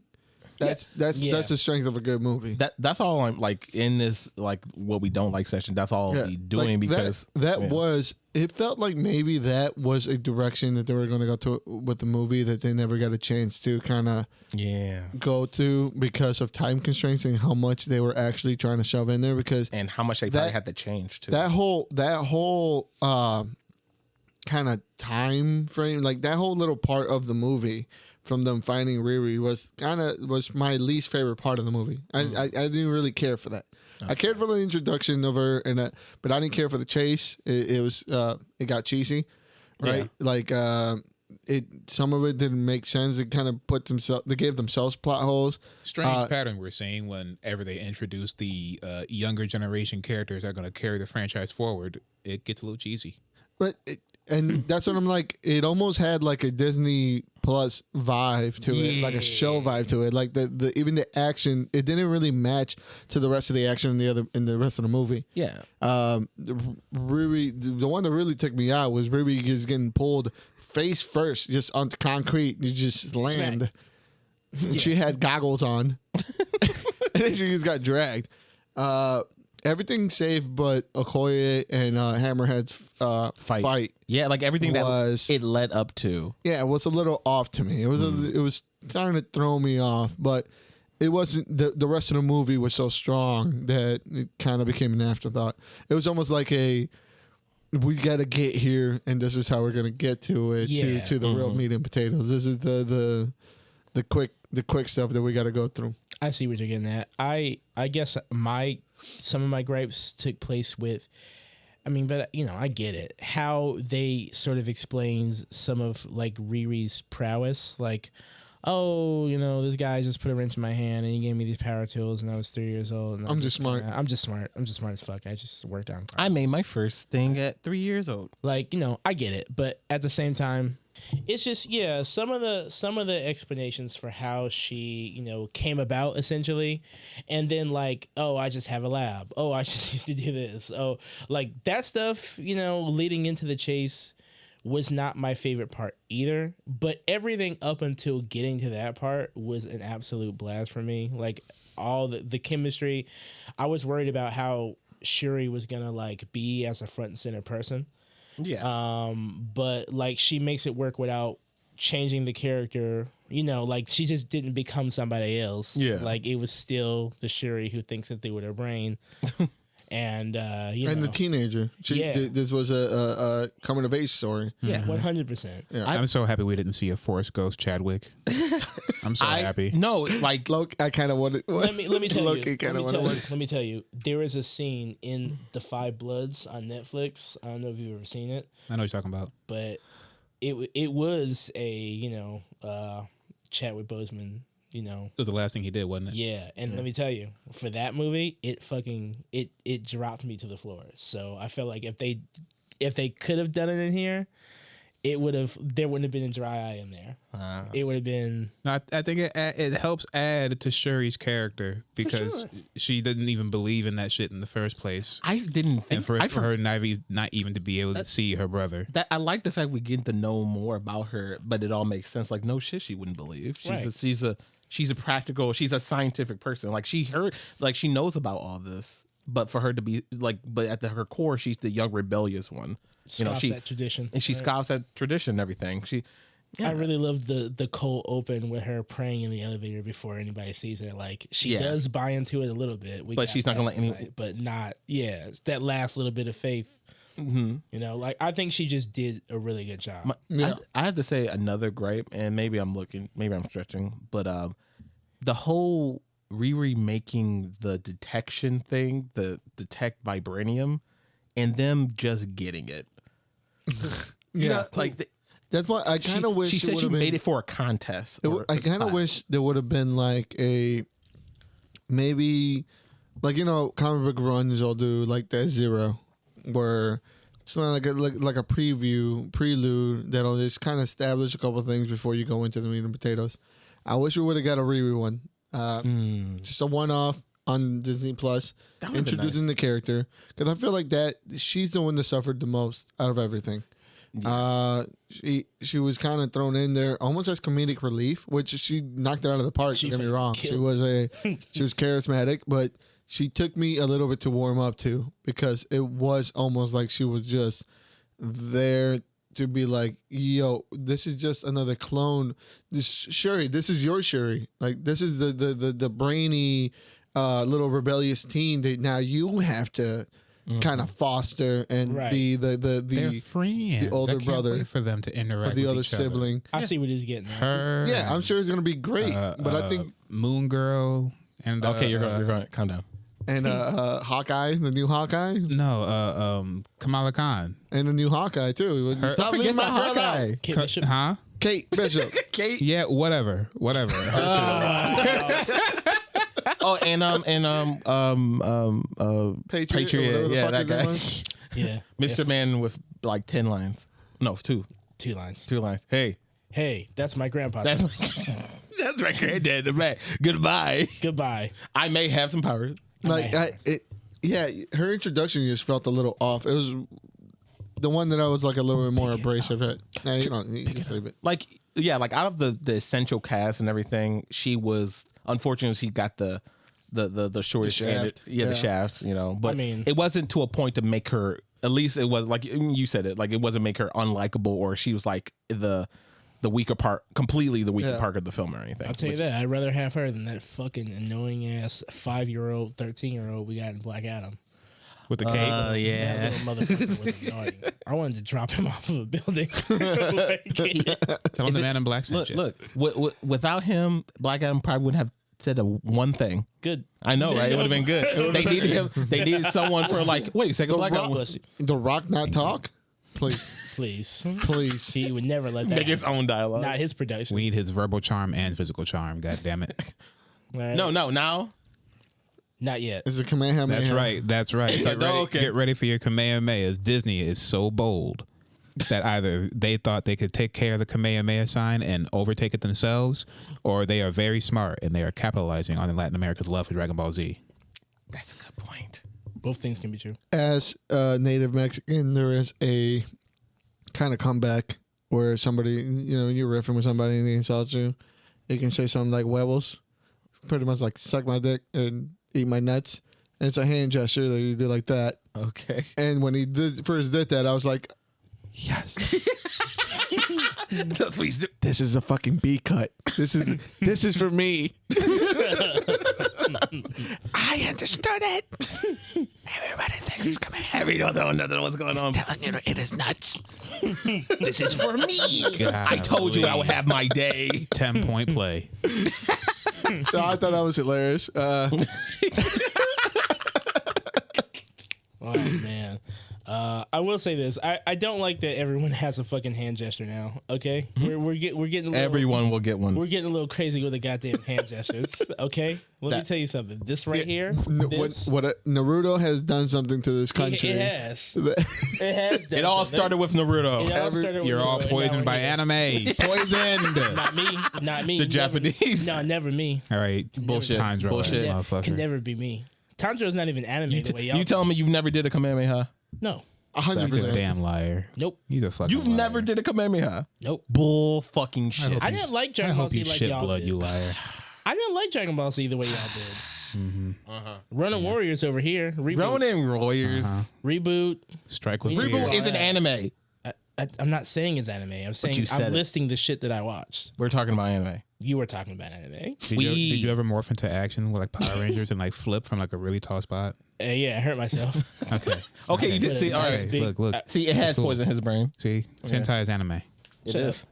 That's Yeah. the strength of a good movie. that's all I'm like in this like what we don't like session. That's all I'll be doing like because that yeah. was it felt like maybe that was a direction that they were going to go to with the movie that they never got a chance to kind of yeah. go to because of time constraints and how much they were actually trying to shove in there, because And how much they probably had to change too. that whole kind of time frame, like that whole little part of the movie from them finding Riri was my least favorite part of the movie. I didn't really care for that. Okay. I cared for the introduction of her but I didn't care for the chase. It was it got cheesy, right? Yeah. Like some of it didn't make sense. It kind of they gave themselves plot holes. Strange pattern we're seeing whenever they introduce the younger generation characters that are going to carry the franchise forward. It gets a little cheesy. But and that's what I'm like. It almost had like a Disney Plus vibe to it, like a show vibe to it. Like the even the action, it didn't really match to the rest of the action in the rest of the movie. yeah. Riri, the one that really took me out was Riri just getting pulled face first, just onto concrete. You just land. And she had goggles on, and then she just got dragged. Everything safe, but Okoye and Hammerhead's fight. Yeah, like everything was- that it led up to. Yeah, it was a little off to me. It was it was starting to throw me off, but it wasn't. The rest of the movie was so strong that it kind of became an afterthought. It was almost like we got to get here, and this is how we're gonna get to it, Yeah. to the real meat and potatoes. This is the quick stuff that we got to go through. I see what you're getting at. I guess some of my gripes took place with, but I get it. How they sort of explains some of like Riri's prowess, like, oh, this guy just put a wrench in my hand and he gave me these power tools and I was 3 years old. And I'm just smart. I'm just smart. I'm just smart as fuck. I just worked on. I made my first thing at 3 years old. Like, I get it, but at the same time, it's just some of the explanations for how she came about essentially, and then like, oh, I just have a lab, oh, I just used to do this, oh, like that stuff leading into the chase was not my favorite part either, but everything up until getting to that part was an absolute blast for me. Like all the chemistry, I was worried about how Shuri was gonna like be as a front and center person. Yeah. But like she makes it work without changing the character. You know, like she just didn't become somebody else. Yeah. Like it was still the Shuri who thinks that they with her brain. And you And know, the teenager. Yeah. This was a coming of age story. yeah, 100%. Yeah. I'm so happy we didn't see a Force Ghost Chadwick. I'm so happy. No, like Loki, I kind of wanted. Let me tell you. Loki kind of wanted. Let me tell you. There is a scene in The Five Bloods on Netflix. I don't know if you've ever seen it, I know what you're talking about. but it was a Chadwick Boseman. You know, It was the last thing he did, wasn't it? yeah. And let me tell you, for that movie, it dropped me to the floor. So I felt like if they could have done it in here, there wouldn't have been a dry eye in there. It would have been. No, I think it helps add to Shuri's character because she didn't even believe in that shit in the first place. I didn't think And for her not even to be able to see her brother. that I like the fact we get to know more about her, but it all makes sense. Like no shit, she wouldn't believe. She's a practical. She's a scientific person. Like she knows about all this, but for her to be like, but at her core, she's the young rebellious one. Scoffs at tradition, and she scoffs at tradition and everything. I really love the cold open with her praying in the elevator before anybody sees her. Like she does buy into it a little bit, but she's not gonna let any. But not, it's that last little bit of faith. Mm-hmm. You know, like I think she just did a really good job. I have to say another gripe, and maybe I'm stretching, but the whole remaking the detection thing, the detect vibranium, and them just getting it. That's why I kind of wish she said she made made it for a contest. I kind of wish there would have been like maybe comic book runs will do like that Zero, where it's not like a prelude that'll just kind of establish a couple things before you go into the meat and potatoes. I wish we would have got a Riri one, just a one-off on Disney Plus, introducing the character, because I feel like that she's the one that suffered the most out of everything. Yeah. She was kind of thrown in there almost as comedic relief, which she knocked it out of the park. Don't get me wrong, she was charismatic, but she took me a little bit to warm up to, because it was almost like she was just there to be like, yo, this is just another clone. This Shuri, this is your Shuri. Like this is the brainy little rebellious teen that now you have to kind of foster and be the friends. the older I can't brother wait for them to interact or the with other each sibling. I see what he's getting at. Her, Yeah, I'm sure it's gonna be great, but I think Moon Girl and Okay, you're going. Calm down. and Hawkeye, the new Hawkeye, Kamala Khan. and the new Hawkeye too. Stop leaving my girl out. Kate Bishop. Huh? Kate Bishop. Kate. Yeah, whatever. Oh, and Patriot. whatever the Yeah, fuck that his guy. name was. Yeah, Mr. Man with like 10 lines. No, 2 lines. lines. Hey, That's my grandpa. that's my granddad. Man, goodbye. Goodbye. I may have some power. Like her introduction just felt a little off. It was the one that I was like a little bit more abrasive at. Nah, you don't need to leave it. Like out of the essential cast and everything, she was unfortunately she got the shortest shaft. the shaft, but I mean, it wasn't to a point to make her, at least it was like you said it, like it wasn't make her unlikable, or she was like the weaker part, completely the weaker part of the film or anything. I'll tell you that I'd rather have her than that fucking annoying ass 5-year-old, 13-year-old we got in Black Adam. With the cape. That little motherfucker was annoying. I wanted to drop him off of a building. Tell him the Man in Black sent you. Look, without him, Black Adam probably wouldn't have said one thing. Good. I know, right? It would have been good. They needed him. They needed someone for like, wait a second, Black Adam. The Rock not talk? Please. He would never let that Make his own dialogue. Not his production. We need his verbal charm and physical charm. God damn it. Right? No, now. Not yet. It's a Kamehameha. That's right. Get ready for your Kamehamehas. Disney is so bold that either they thought they could take care of the Kamehameha sign and overtake it themselves, or they are very smart and they are capitalizing on Latin America's love for Dragon Ball Z. That's a good point. Both things can be true. As a native Mexican, there is a kind of comeback where somebody, you're riffing with somebody and they insult you. You can say something like huevos. Pretty much like suck my dick and eat my nuts. And it's a hand gesture that you do like that. Okay. And when he first did that, I was like, Yes. That's what he's doing. This is a fucking B cut. This is for me. I understood it. Everybody thinks it's coming. Everyone don't know what's going on. Telling you it is nuts. This is for me. I told you I would have my day. 10-point play. So I thought that was hilarious. Oh man. I will say this. I don't like that everyone has a fucking hand gesture now. Okay, we're getting a little, Everyone will get one. we're getting a little crazy with the goddamn hand gestures. Okay, let me tell you something. This right here, this, Naruto has done something to this country. it has. It has. It all started with Naruto. It all started with You're all Naruto, and poisoned now by we're here. anime. Poisoned. Not me. Not me. The Never- Japanese. No, never me. All right. Bullshit. Tanjiro, Bullshit. Yeah, motherfucker. can never be me. Tanjiro's not even anime the way y'all. You telling me you never did a Kamehameha? No. 100%. 100%. Damn liar. Nope. He's a fucking You liar. never did a Kamehameha? Nope. Bull fucking shit. I didn't like I Dragon Ball hope Z you like shit y'all blood, did. you liar. I didn't like Dragon Ball Z the way y'all did. Running Warriors over here. Reboot. Ronin Warriors. Reboot. Strike with Reboot fear. is an anime. I'm not saying it's anime. I'm saying you said I'm it. listing the shit that I watched. We're talking about anime. You were talking about anime. Did you ever morph into action with like Power Rangers and like flip from like a really tall spot? Yeah, I hurt myself. Okay. Okay, you did But see. it All was right. big. Look. See, it has Cool. poison in his brain. See, Sentai is anime. It Shut is.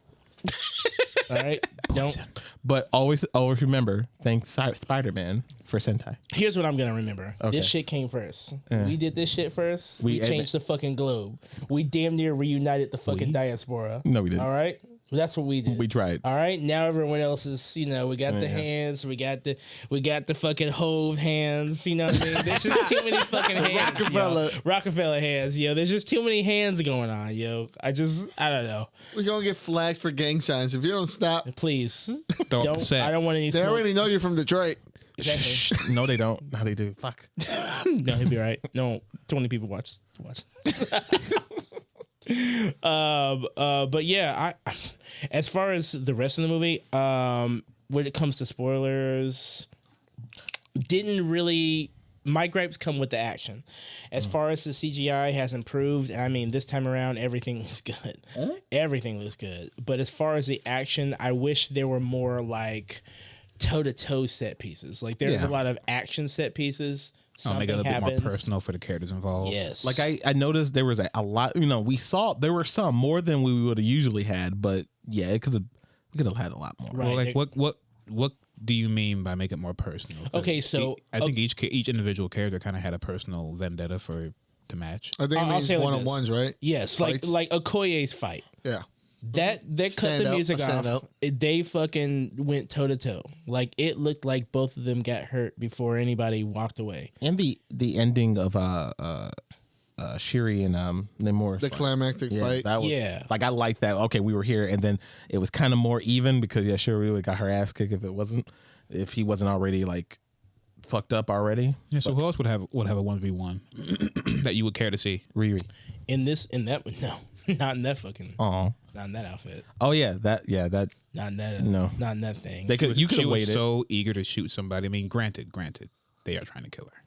All right. Don't. But always remember, thank Spider-Man for Sentai. Here's what I'm gonna remember. Okay. This shit came first. We did this shit first. We We- changed the fucking globe. We damn near reunited the fucking diaspora. No, we didn't. All right. That's what we did. We tried. All right, now everyone else is, we got the hands, we got the fucking Hove hands, you know what I mean? There's just too many fucking hands, Rockefeller hands, yo. There's just too many hands going on, yo. I don't know. We're gonna get flagged for gang signs if you don't stop. Please, Throw up don't. the set. I don't want any They smoke. already know you're from Detroit. Exactly. No, they don't. No, they do. Fuck. No, he'll be right. No, 20 people watch. But yeah, I as far as the rest of the movie, when it comes to spoilers, didn't really. My gripes come with the action. As far as the CGI has improved, I mean, this time around everything looks good. Everything looks good. But as far as the action, I wish there were more like toe-to-toe set pieces. Like there's a lot of action set pieces. I'll make it a Something little bit happens. more personal for the characters involved. Yes. Like I noticed there was a lot. We saw there were some more than we would have usually had, but yeah, we could have had a lot more. Right. Well, like what do you mean by make it more personal? 'Cause Okay, so I think each individual character kind of had a personal vendetta to match. I think it I'll means say it like one on ones, right? Yes, Fights. like Okoye's fight. Yeah. That cut Stand the up, music stand off. up. They fucking went toe to toe. Like it looked like both of them got hurt before anybody walked away. And the ending of Shiri and Nemours The fight. climactic fight. That was, Yeah. Like I like that. Okay, we were here, and then it was kind of more even because Shiri would got her ass kicked if he wasn't already like fucked up already. Yeah. So who else would have a 1v1 that you would care to see? Riri. No, not in that fucking, Oh. not in that outfit, Oh yeah. That. not in that, No. not in that thing. They could. You could She have was waited. so eager to shoot somebody. I mean, granted, they are trying to kill her.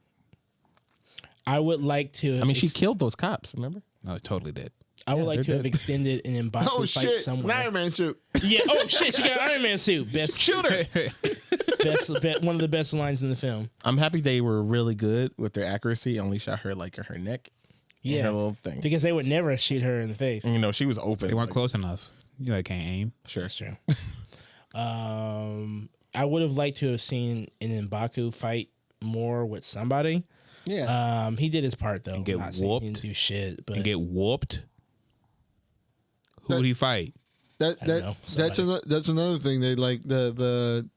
I would like to. I mean, she killed those cops. Remember? No, it totally did. I would like to they're have dead. extended an M'Baku Oh fight shit! It's an somewhere. Iron Man suit. Yeah. Oh shit! She got an Iron Man suit. Best shooter. One of the best lines in the film. I'm happy they were really good with their accuracy. Only shot her like in her neck. and Yeah. Her little thing. Because they would never shoot her in the face. And, she was open. They weren't like, close enough. You can't aim. Sure. That's true. I would have liked to have seen an M'Baku fight more with somebody. Yeah. He did his part though. And get Not saying he whooped. didn't do shit, but And get whooped. Who would he fight? That I don't know, that's another thing. They like the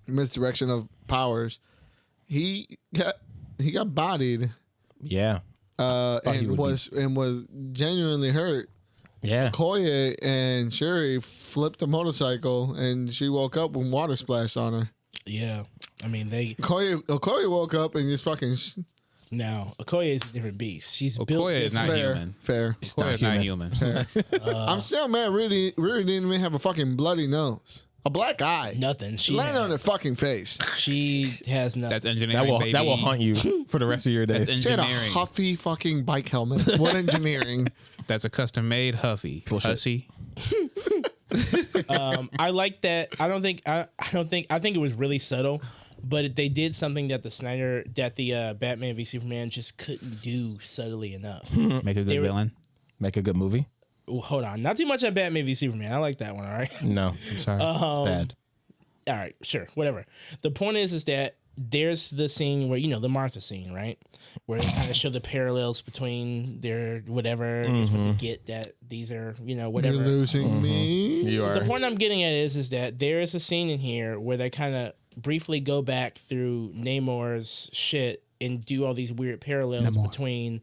misdirection of powers. He got bodied yeah. he and would was genuinely hurt. Yeah. Koye and Sherry flipped the motorcycle and she woke up with water splashed on her. yeah. I mean, Okoye woke up and just fucking now Okoye is a different beast. She's built Okoye is not different. human. fair. Okoye is not human. I'm still mad. Really didn't even have a fucking bloody nose. A black eye. Nothing. She Landed on her fucking face. She has nothing. That's engineering. That will haunt you for the rest of your days. That's She had a engineering. huffy fucking bike helmet. What engineering? That's a custom made Huffy. Hussy. I like that. I think it was really subtle, but they did something that the Batman v Superman just couldn't do subtly enough. Make a good villain. Make a good movie. Well, hold on, not too much on Batman v Superman. I like that one. All right. No, I'm sorry. It's bad. All right, sure, whatever. The point is that there's the scene where the Martha scene, right, where they kind of show the parallels between their whatever you're supposed to get that these are whatever. You're losing me. You are. The point I'm getting at is that there is a scene in here where they kind of briefly go back through Namor's shit and do all these weird parallels between.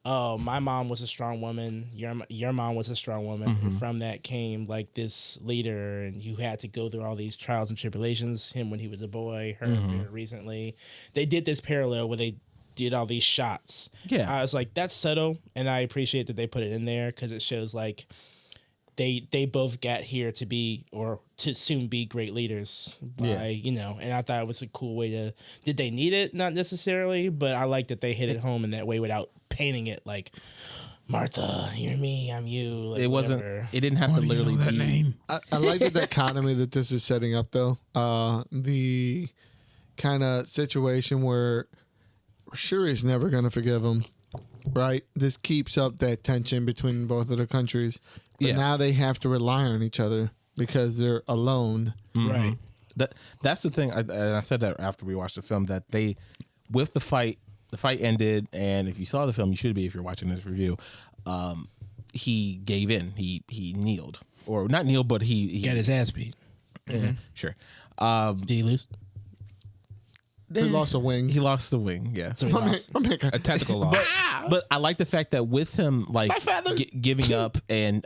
Oh, my mom was a strong woman. Your mom was a strong woman. And from that came like this leader, and you had to go through all these trials and tribulations. Him when he was a boy, her very recently. They did this parallel where they did all these shots. Yeah. I was like, that's subtle, and I appreciate that they put it in there because it shows like they both got here to be or to soon be great leaders by, and I thought it was a cool way to. Did they need it? Not necessarily, but I like that they hit it home in that way without painting it like Martha, you're me, I'm you. Like, It wasn't. whatever. It didn't have to literally that be. name. I like the dichotomy that this is setting up, though. The kind of situation where Shuri's never going to forgive him, right? This keeps up that tension between both of the countries. But now they have to rely on each other because they're alone. Right. That's the thing. And I said that after we watched the film that they, with the fight ended, and if you saw the film, you should be if you're watching this review. He gave in. He kneeled, or not kneeled, but he Got his ass beat. Sure. Did he lose? He lost a wing. He lost the wing. Yeah. So he lost. A tactical loss. But I like the fact that with him like giving up and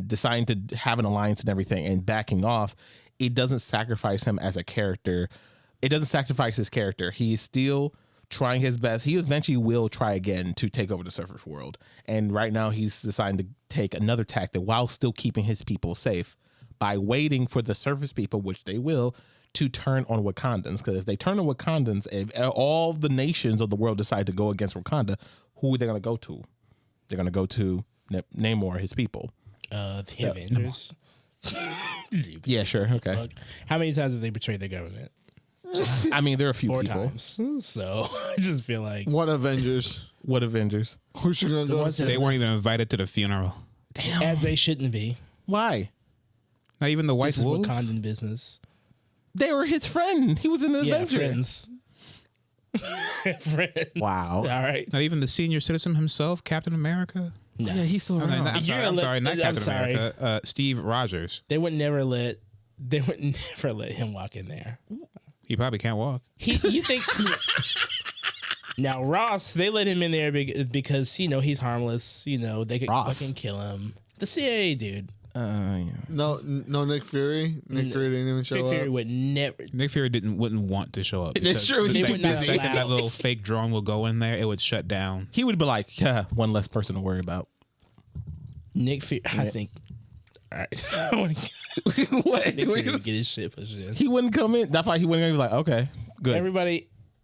deciding to have an alliance and everything and backing off, it doesn't sacrifice him as a character. It doesn't sacrifice his character. He's still trying his best. He eventually will try again to take over the surface world. And right now he's deciding to take another tactic while still keeping his people safe by waiting for the surface people, which they will, to turn on Wakandans. Because if they turn on Wakandans, if all the nations of the world decide to go against Wakanda, who are they going to go to? They're going to go to Namor, his people. The Avengers. Yeah, sure. Okay. Fuck. How many times have they betrayed their government? I mean, there are a few 4 people. times. So I just feel like What Avengers? What Avengers? Who's she gonna do? ones that They weren't even invited to the funeral. as they shouldn't be. Why? Not even the White This is Wolf. Wakandan business. They were his friend. He was in the Yeah, Avengers. friends. Friends. Wow. All right. Not even the senior citizen himself, Captain America. No. Yeah, he's still I'm around. sorry, not I'm Captain sorry. America. Steve Rogers. They would never let him walk in there. He probably can't walk. You think now Ross? They let him in there because he's harmless. They could Ross. fucking kill him. The CIA dude. Yeah. No, Nick Fury. Nick Fury didn't even show Nick Fury up. would never. Nick Fury wouldn't want to show up. It's because true, The he second, would not the second allow- that little fake drone will go in there, it would shut down. He would be like, yeah, one less person to worry about. Nick Fury. I think. All right. I want What? Nick Fury to get his shit pushed in. He wouldn't come in. That's why he wouldn't be like, okay, good.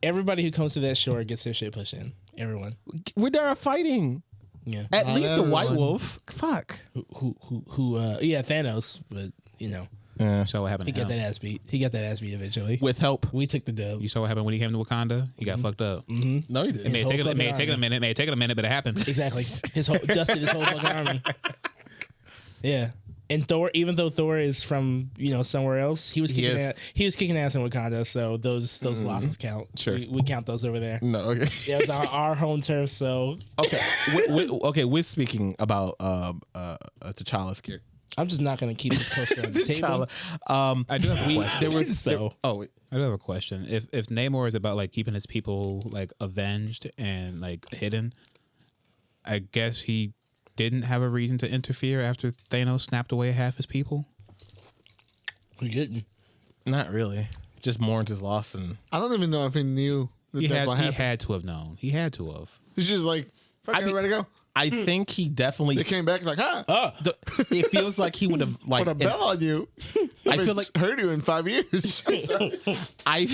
Everybody who comes to that shore gets their shit pushed in. Everyone. We're there fighting. Yeah. At Not least the White everyone. Wolf. Fuck. Who yeah, Thanos, but So what happened he to got him? that ass beat. He got that ass beat eventually. With help. We took the dub. You saw what happened when he came to Wakanda? He got fucked up. No, he It didn't. may His take whole it may fucking take it a army. minute, may take it a minute, but it happened. Exactly. Dusted his whole fucking army. Yeah. And Thor, even though Thor is from somewhere else, he was kicking is. ass. He was kicking ass in Wakanda, so those losses count. Sure. we count those over there. No, okay. Yeah, it was our home turf. So Okay. We're speaking about T'Challa's character. I'm just not gonna keep this poster on the table. T'Challa. I do have a question. There was So- wait. I do have a question. If Namor is about like keeping his people like avenged and like hidden, I guess he didn't have a reason to interfere after Thanos snapped away half his people. We didn't. Not really. Just mourned his loss and I don't even know if he knew that He that had would he happen. had to have known. He had to have. It's just like Fuck, everybody go. I think he definitely They came back like, huh? it feels like he would have like Put a bell on you. I feel like heard you in 5 years. I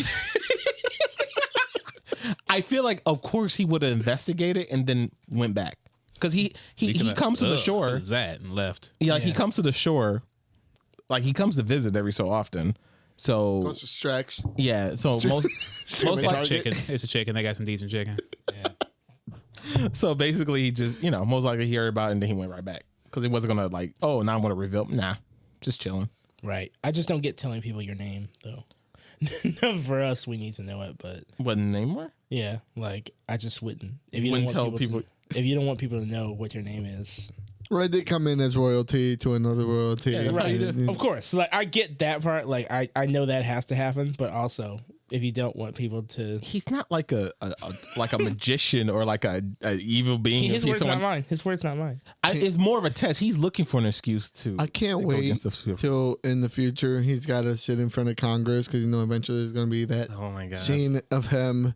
I feel like of course he would have investigated and then went back. Because he comes to the shore. What is that? And left. Yeah, he comes to the shore. Like he comes to visit every so often. So Goes to Strax. yeah, so most It's a chicken. It's a chicken. They got some decent chicken. so basically he just most likely he heard about it and then he went right back because he wasn't gonna like now I'm gonna reveal. Nah, just chilling. Right. I just don't get telling people your name though. For us, we need to know it, but What name were? yeah, like I just wouldn't. If you Wouldn't don't want tell people, if you don't want people to know what your name is, Right, they come in as royalty to another royalty. Yeah, right? you Of course, like I get that part. Like I know that has to happen, but also if you don't want people to, He's not like a magician or like a evil being. his words not mine. His words not mine. It's more of a test. He's looking for an excuse to. I can't go wait against the- till in the future he's got to sit in front of Congress because eventually there's going to be that Oh my god! scene of him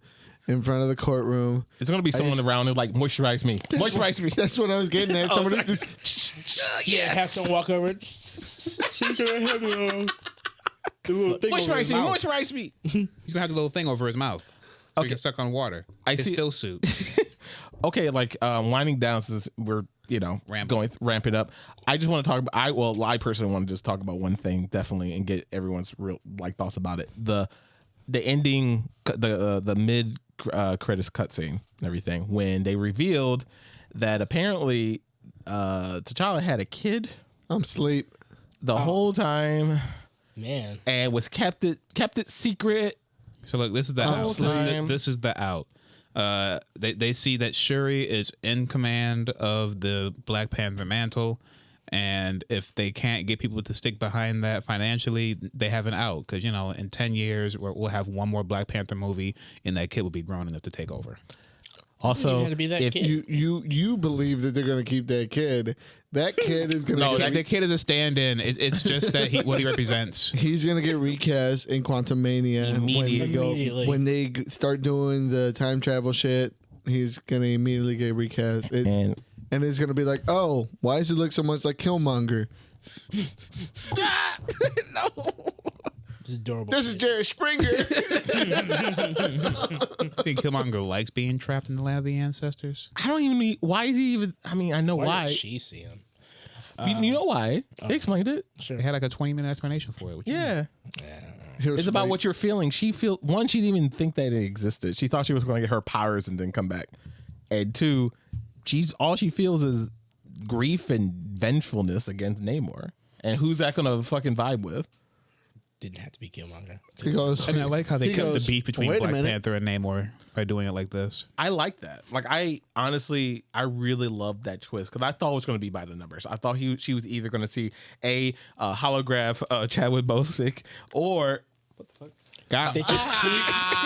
in front of the courtroom. It's gonna be someone around who like moisturize me. Moisturize me. That's what I was getting at. Somebody sorry. just, Yeah, have someone walk over. Moisturize me. Moisturize me. He's gonna have the little thing over his mouth. So he can suck on water. I His see- still suit. Okay, like winding down since we're ramping up. I just want to talk about. I personally want to just talk about one thing definitely and get everyone's real thoughts about it. The ending, the mid credits cutscene and everything when they revealed that apparently T'Challa had a kid I'm asleep. the whole time Man, and was kept it secret. So look, this is the out. time. This is the out. They see that Shuri is in command of the Black Panther mantle, and if they can't get people to stick behind that financially, they have an out. Because in 10 years we'll have one more Black Panther movie, and that kid will be grown enough to take over. Also, have to be that if kid. You believe that they're going to keep that kid. That kid is going to No, that kid is a stand-in. It's just that what he represents. He's going to get recast in Quantum Mania Immediately. when they start doing the time travel shit. He's going to immediately get recast. and And it's going to be like, oh, why does it look so much like Killmonger? it's adorable. This is Jerry Springer. I think Killmonger likes being trapped in the land of the ancestors. I don't even need. Why is he even? I mean, I know Why why. did she see him? You know why? They explained it. Sure. They had like a 20-minute explanation for it. What you mean? Yeah. It's about what you're feeling. She she didn't even think that it existed. She thought she was going to get her powers and then come back. And two, all she feels is grief and vengefulness against Namor. And who's that going to fucking vibe with? Didn't have to be Killmonger. He goes, I mean, I like how they he kept the goes, beef between "Wait a Black minute." Panther and Namor by doing it like this. I like that. Like, I really loved that twist because I thought it was going to be by the numbers. I thought she was either going to see a holograph Chadwick Boseman or what the fuck? God, They just keep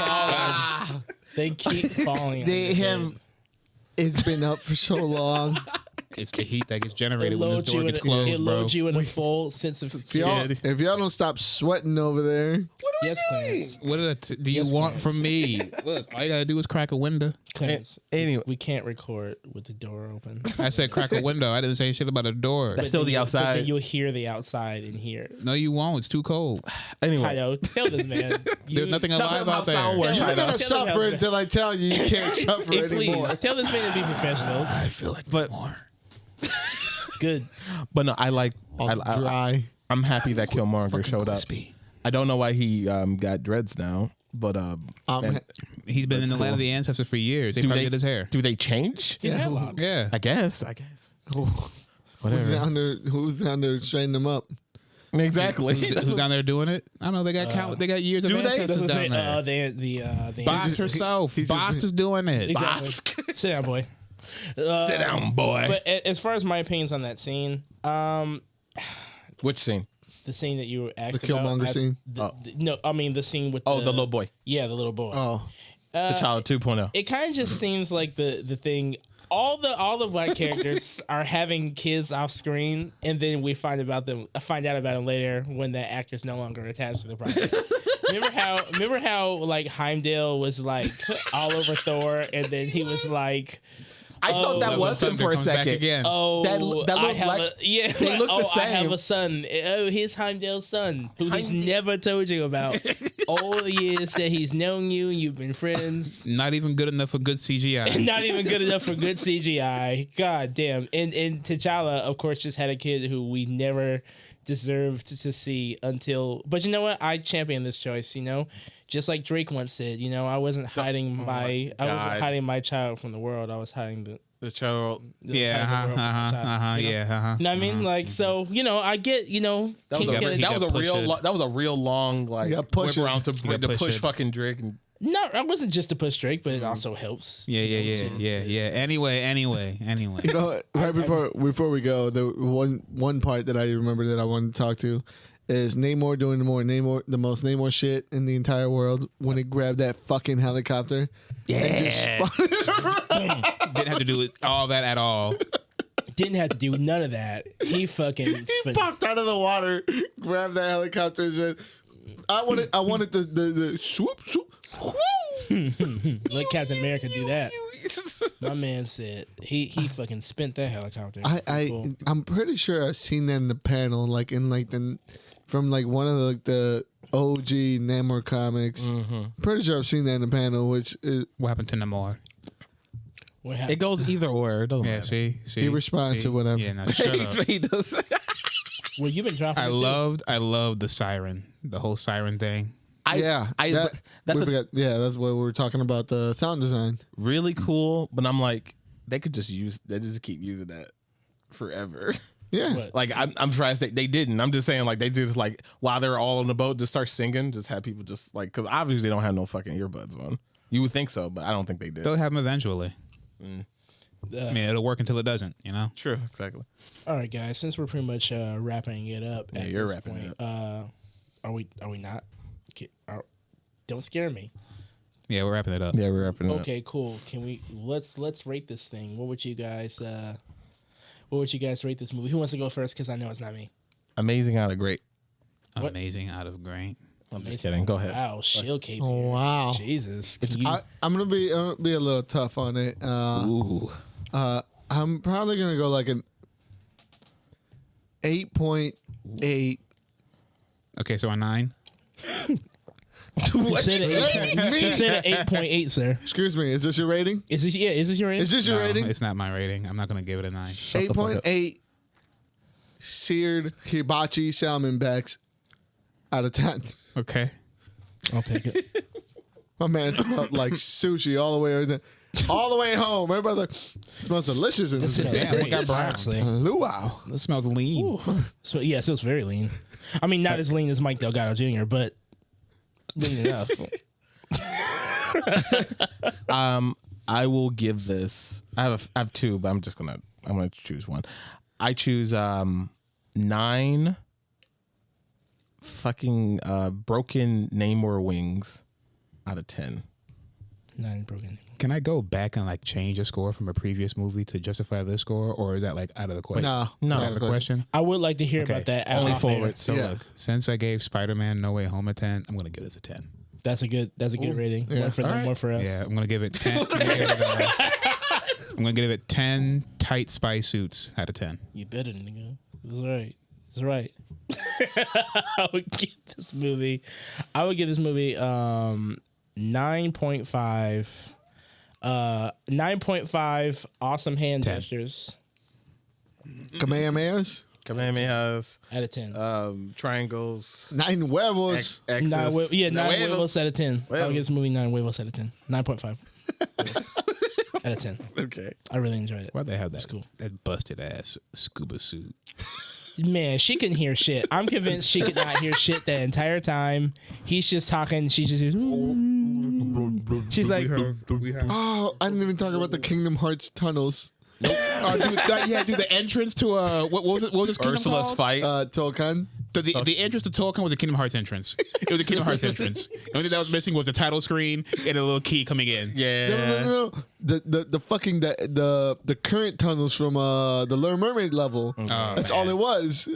falling. They keep falling. They have. It's been up for so long. it's the heat that gets It generated when this loads you door in, gets closed, it bro. loads you in a full sense of security. If y'all don't stop sweating over there, Yes, Clarence. What do you Yes, want Clarence. from me? Look, all you gotta do is crack a window. Clarence. Anyway. We can't record with the door open. I said crack a window. I didn't say shit about a door. That's still the But outside. then you'll hear the outside in here. No, you won't. It's too cold. Anyway, Tyler, tell this man. There's nothing alive out there. sound works. Tell you're him gonna how- suffer until I tell you you can't suffer Hey, anymore. please, tell this man to be professional. I feel like But- more. Good. but no, I like. All dry. I'm happy that Killmonger Fucking showed crispy. up. I don't know why he got dreads now, but and He's been in the land of the ancestors for years. They probably did his hair. Do they change? His hairlocks. Yeah. I guess. Who's down there straightening them up? Exactly. Who's down there doing it? I don't know. They got years of do they? ancestors That's what I'm down saying. there. The Boss just- herself. he's just- Boss is doing it. exactly. Sit down, boy. Sit down, boy. But as far as my opinions on that scene, Which scene? the scene that you were asked The about, Killmonger scene? no, I mean the scene with Oh, the little boy. Yeah, the little boy. Oh, The child 2.0. It kind of just seems like the thing. All the black characters are having kids off screen, and then we find out about them later when that actor's no longer attached to the project. Remember how like Heimdall was like all over Thor, and then he was like, I thought that was him for a comes back second. again. Oh, That I looked have like- yeah. they look the I have same. a son. Oh, he's Heimdall's son, who he's never told you about. All the years that he's known you, you've been friends. Not even good enough for good CGI. Not even good enough for good CGI. God damn. And T'Challa, of course, just had a kid who we never deserved to see until. But you know what? I champion this choice. You know, just like Drake once said. You know, I wasn't hiding I wasn't hiding my child from the world. I was hiding The child. Yeah, hiding the world from the child, you know? yeah. You know what I mean? Like, so, you know, I get, you know, That was King a, Kennedy- that was a gotta real. push it. That was a real long like gotta push whip it. around to gotta push push it. fucking Drake and. No, it wasn't just to push Drake, but it also helps. Yeah. Anyway. You know, right before we go, the one part that I remember that I wanted to talk to is Namor doing the most Namor shit in the entire world when he grabbed that fucking helicopter. And just spun it around. Didn't have to do it, all that at all. Didn't have to do none of that. He fucking He popped out of the water, grabbed that helicopter, and said, "I wanted the swoop swoop." let Captain America do that. My man said he fucking spent that helicopter. I'm pretty sure I've seen that in the panel, like in like from like one of the OG Namor comics. Pretty sure I've seen that in the panel, which is, What happened to Namor? What happened? It goes either or. It doesn't Yeah, matter. see. He responds to whatever. Yeah, no, shut up. He does. Well, you've been dropping. I it too. loved the siren, the whole siren thing. That's that's what we were talking about, the sound design. really cool. But I'm like, they just keep using that forever. Yeah. What? Like I'm surprised they didn't. I'm just saying like they just like while they're all on the boat just start singing, just have people just like because obviously they don't have no fucking earbuds on. You would think so, but I don't think they did. They'll have them eventually. I mean, it'll work until it doesn't. You know. True, exactly. All right, guys. Since we're pretty much wrapping it up, Yeah, at you're this wrapping point, it up. Are we not? Don't scare me. Yeah, we're wrapping it up. Yeah, we're wrapping it up. Okay, cool. Can we let's rate this thing? What would you guys rate this movie? Who wants to go first? Because I know it's not me. Amazing out of great. What? Amazing, out of great. I'm just kidding. Go ahead. Wow, shield cape. Oh, here. wow. Jesus. Can you- I'm gonna be a little tough on it. Ooh. I'm probably gonna go like an 8.8. Okay, so a 9. you said an 8.8, sir. Excuse me. Is this your rating? Is this your rating? Is this your No, rating? it's not my rating. I'm not gonna give it a 9. the fuck up. 8.8 seared hibachi salmon backs out of 10. Okay. I'll take it. My man smelled like sushi all the way home. Everybody's like, it smells delicious in this Smells Damn, great, what got brown? honestly. luau. That smells lean. So yes, it was very lean. I mean, not as lean as Mike Delgado Jr., but lean enough. I will give this. I have two, but I'm gonna choose one. I choose 9 fucking broken Namor wings out of 10. 9 broken. Can I go back and like change a score from a previous movie to justify this score, or is that like out of the question? No, Out of the question. I would like to hear Okay. about that. Only off air. forward. So Yeah. look, since I gave Spider-Man No Way Home a 10, I'm gonna give this a 10. That's a good rating. Yeah. One for them, All right. one for us. Yeah, I'm gonna give it 10. I'm gonna give it 10 tight spy suits out of 10. You better, nigga. That's right. That's right. I would give this movie 9.5. 9.5 awesome hand 10. gestures Kamehamehas. Kamehamehas, out of 10. triangles, 9 huevos. X's. 9 huevos. huevos out of 10. I would Huevos. give this movie 9 huevos out of 10. 9.5. Yes. Out of 10. Okay. I really enjoyed it. Why'd they have that? It's cool. That busted ass scuba suit. Man, she couldn't hear shit. I'm convinced she could not hear shit the entire time. He's just talking. She's just. She's like, Oh, I didn't even talk about the Kingdom Hearts tunnels. dude, the entrance to what was it? What was this kingdom Ursula's called? fight. Tolkien. The entrance to Tolkien was a Kingdom Hearts entrance. It was a Kingdom Hearts entrance. The only thing that was missing was the title screen and a little key coming in. yeah. No. the fucking the current tunnels from the Little Mermaid level. That's all it was.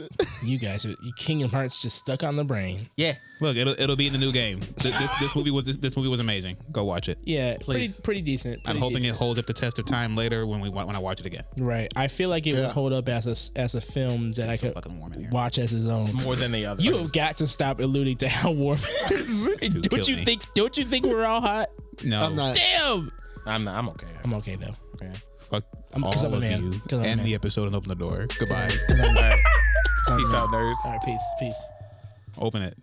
You guys, Kingdom Hearts just stuck on the brain. Yeah. Look, it'll be in the new game. This movie was amazing. Go watch it. Yeah, Please. pretty decent. I'm hoping it holds up the test of time later when I watch it again. Right. I feel like it would hold up as a film that I could Fucking warm in here. watch as his own. More than the others. You have got to stop alluding to how warm it is. Don't you me. think? Don't you think we're all hot? No, I'm not. Damn. I'm okay. I'm okay though. Yeah. Fuck I'm- all 'cause I'm a of man. you. 'Cause I'm a End man. the episode and open the door. Goodbye. All right. I'm Peace a man. out, nerds. All right, peace. Open it.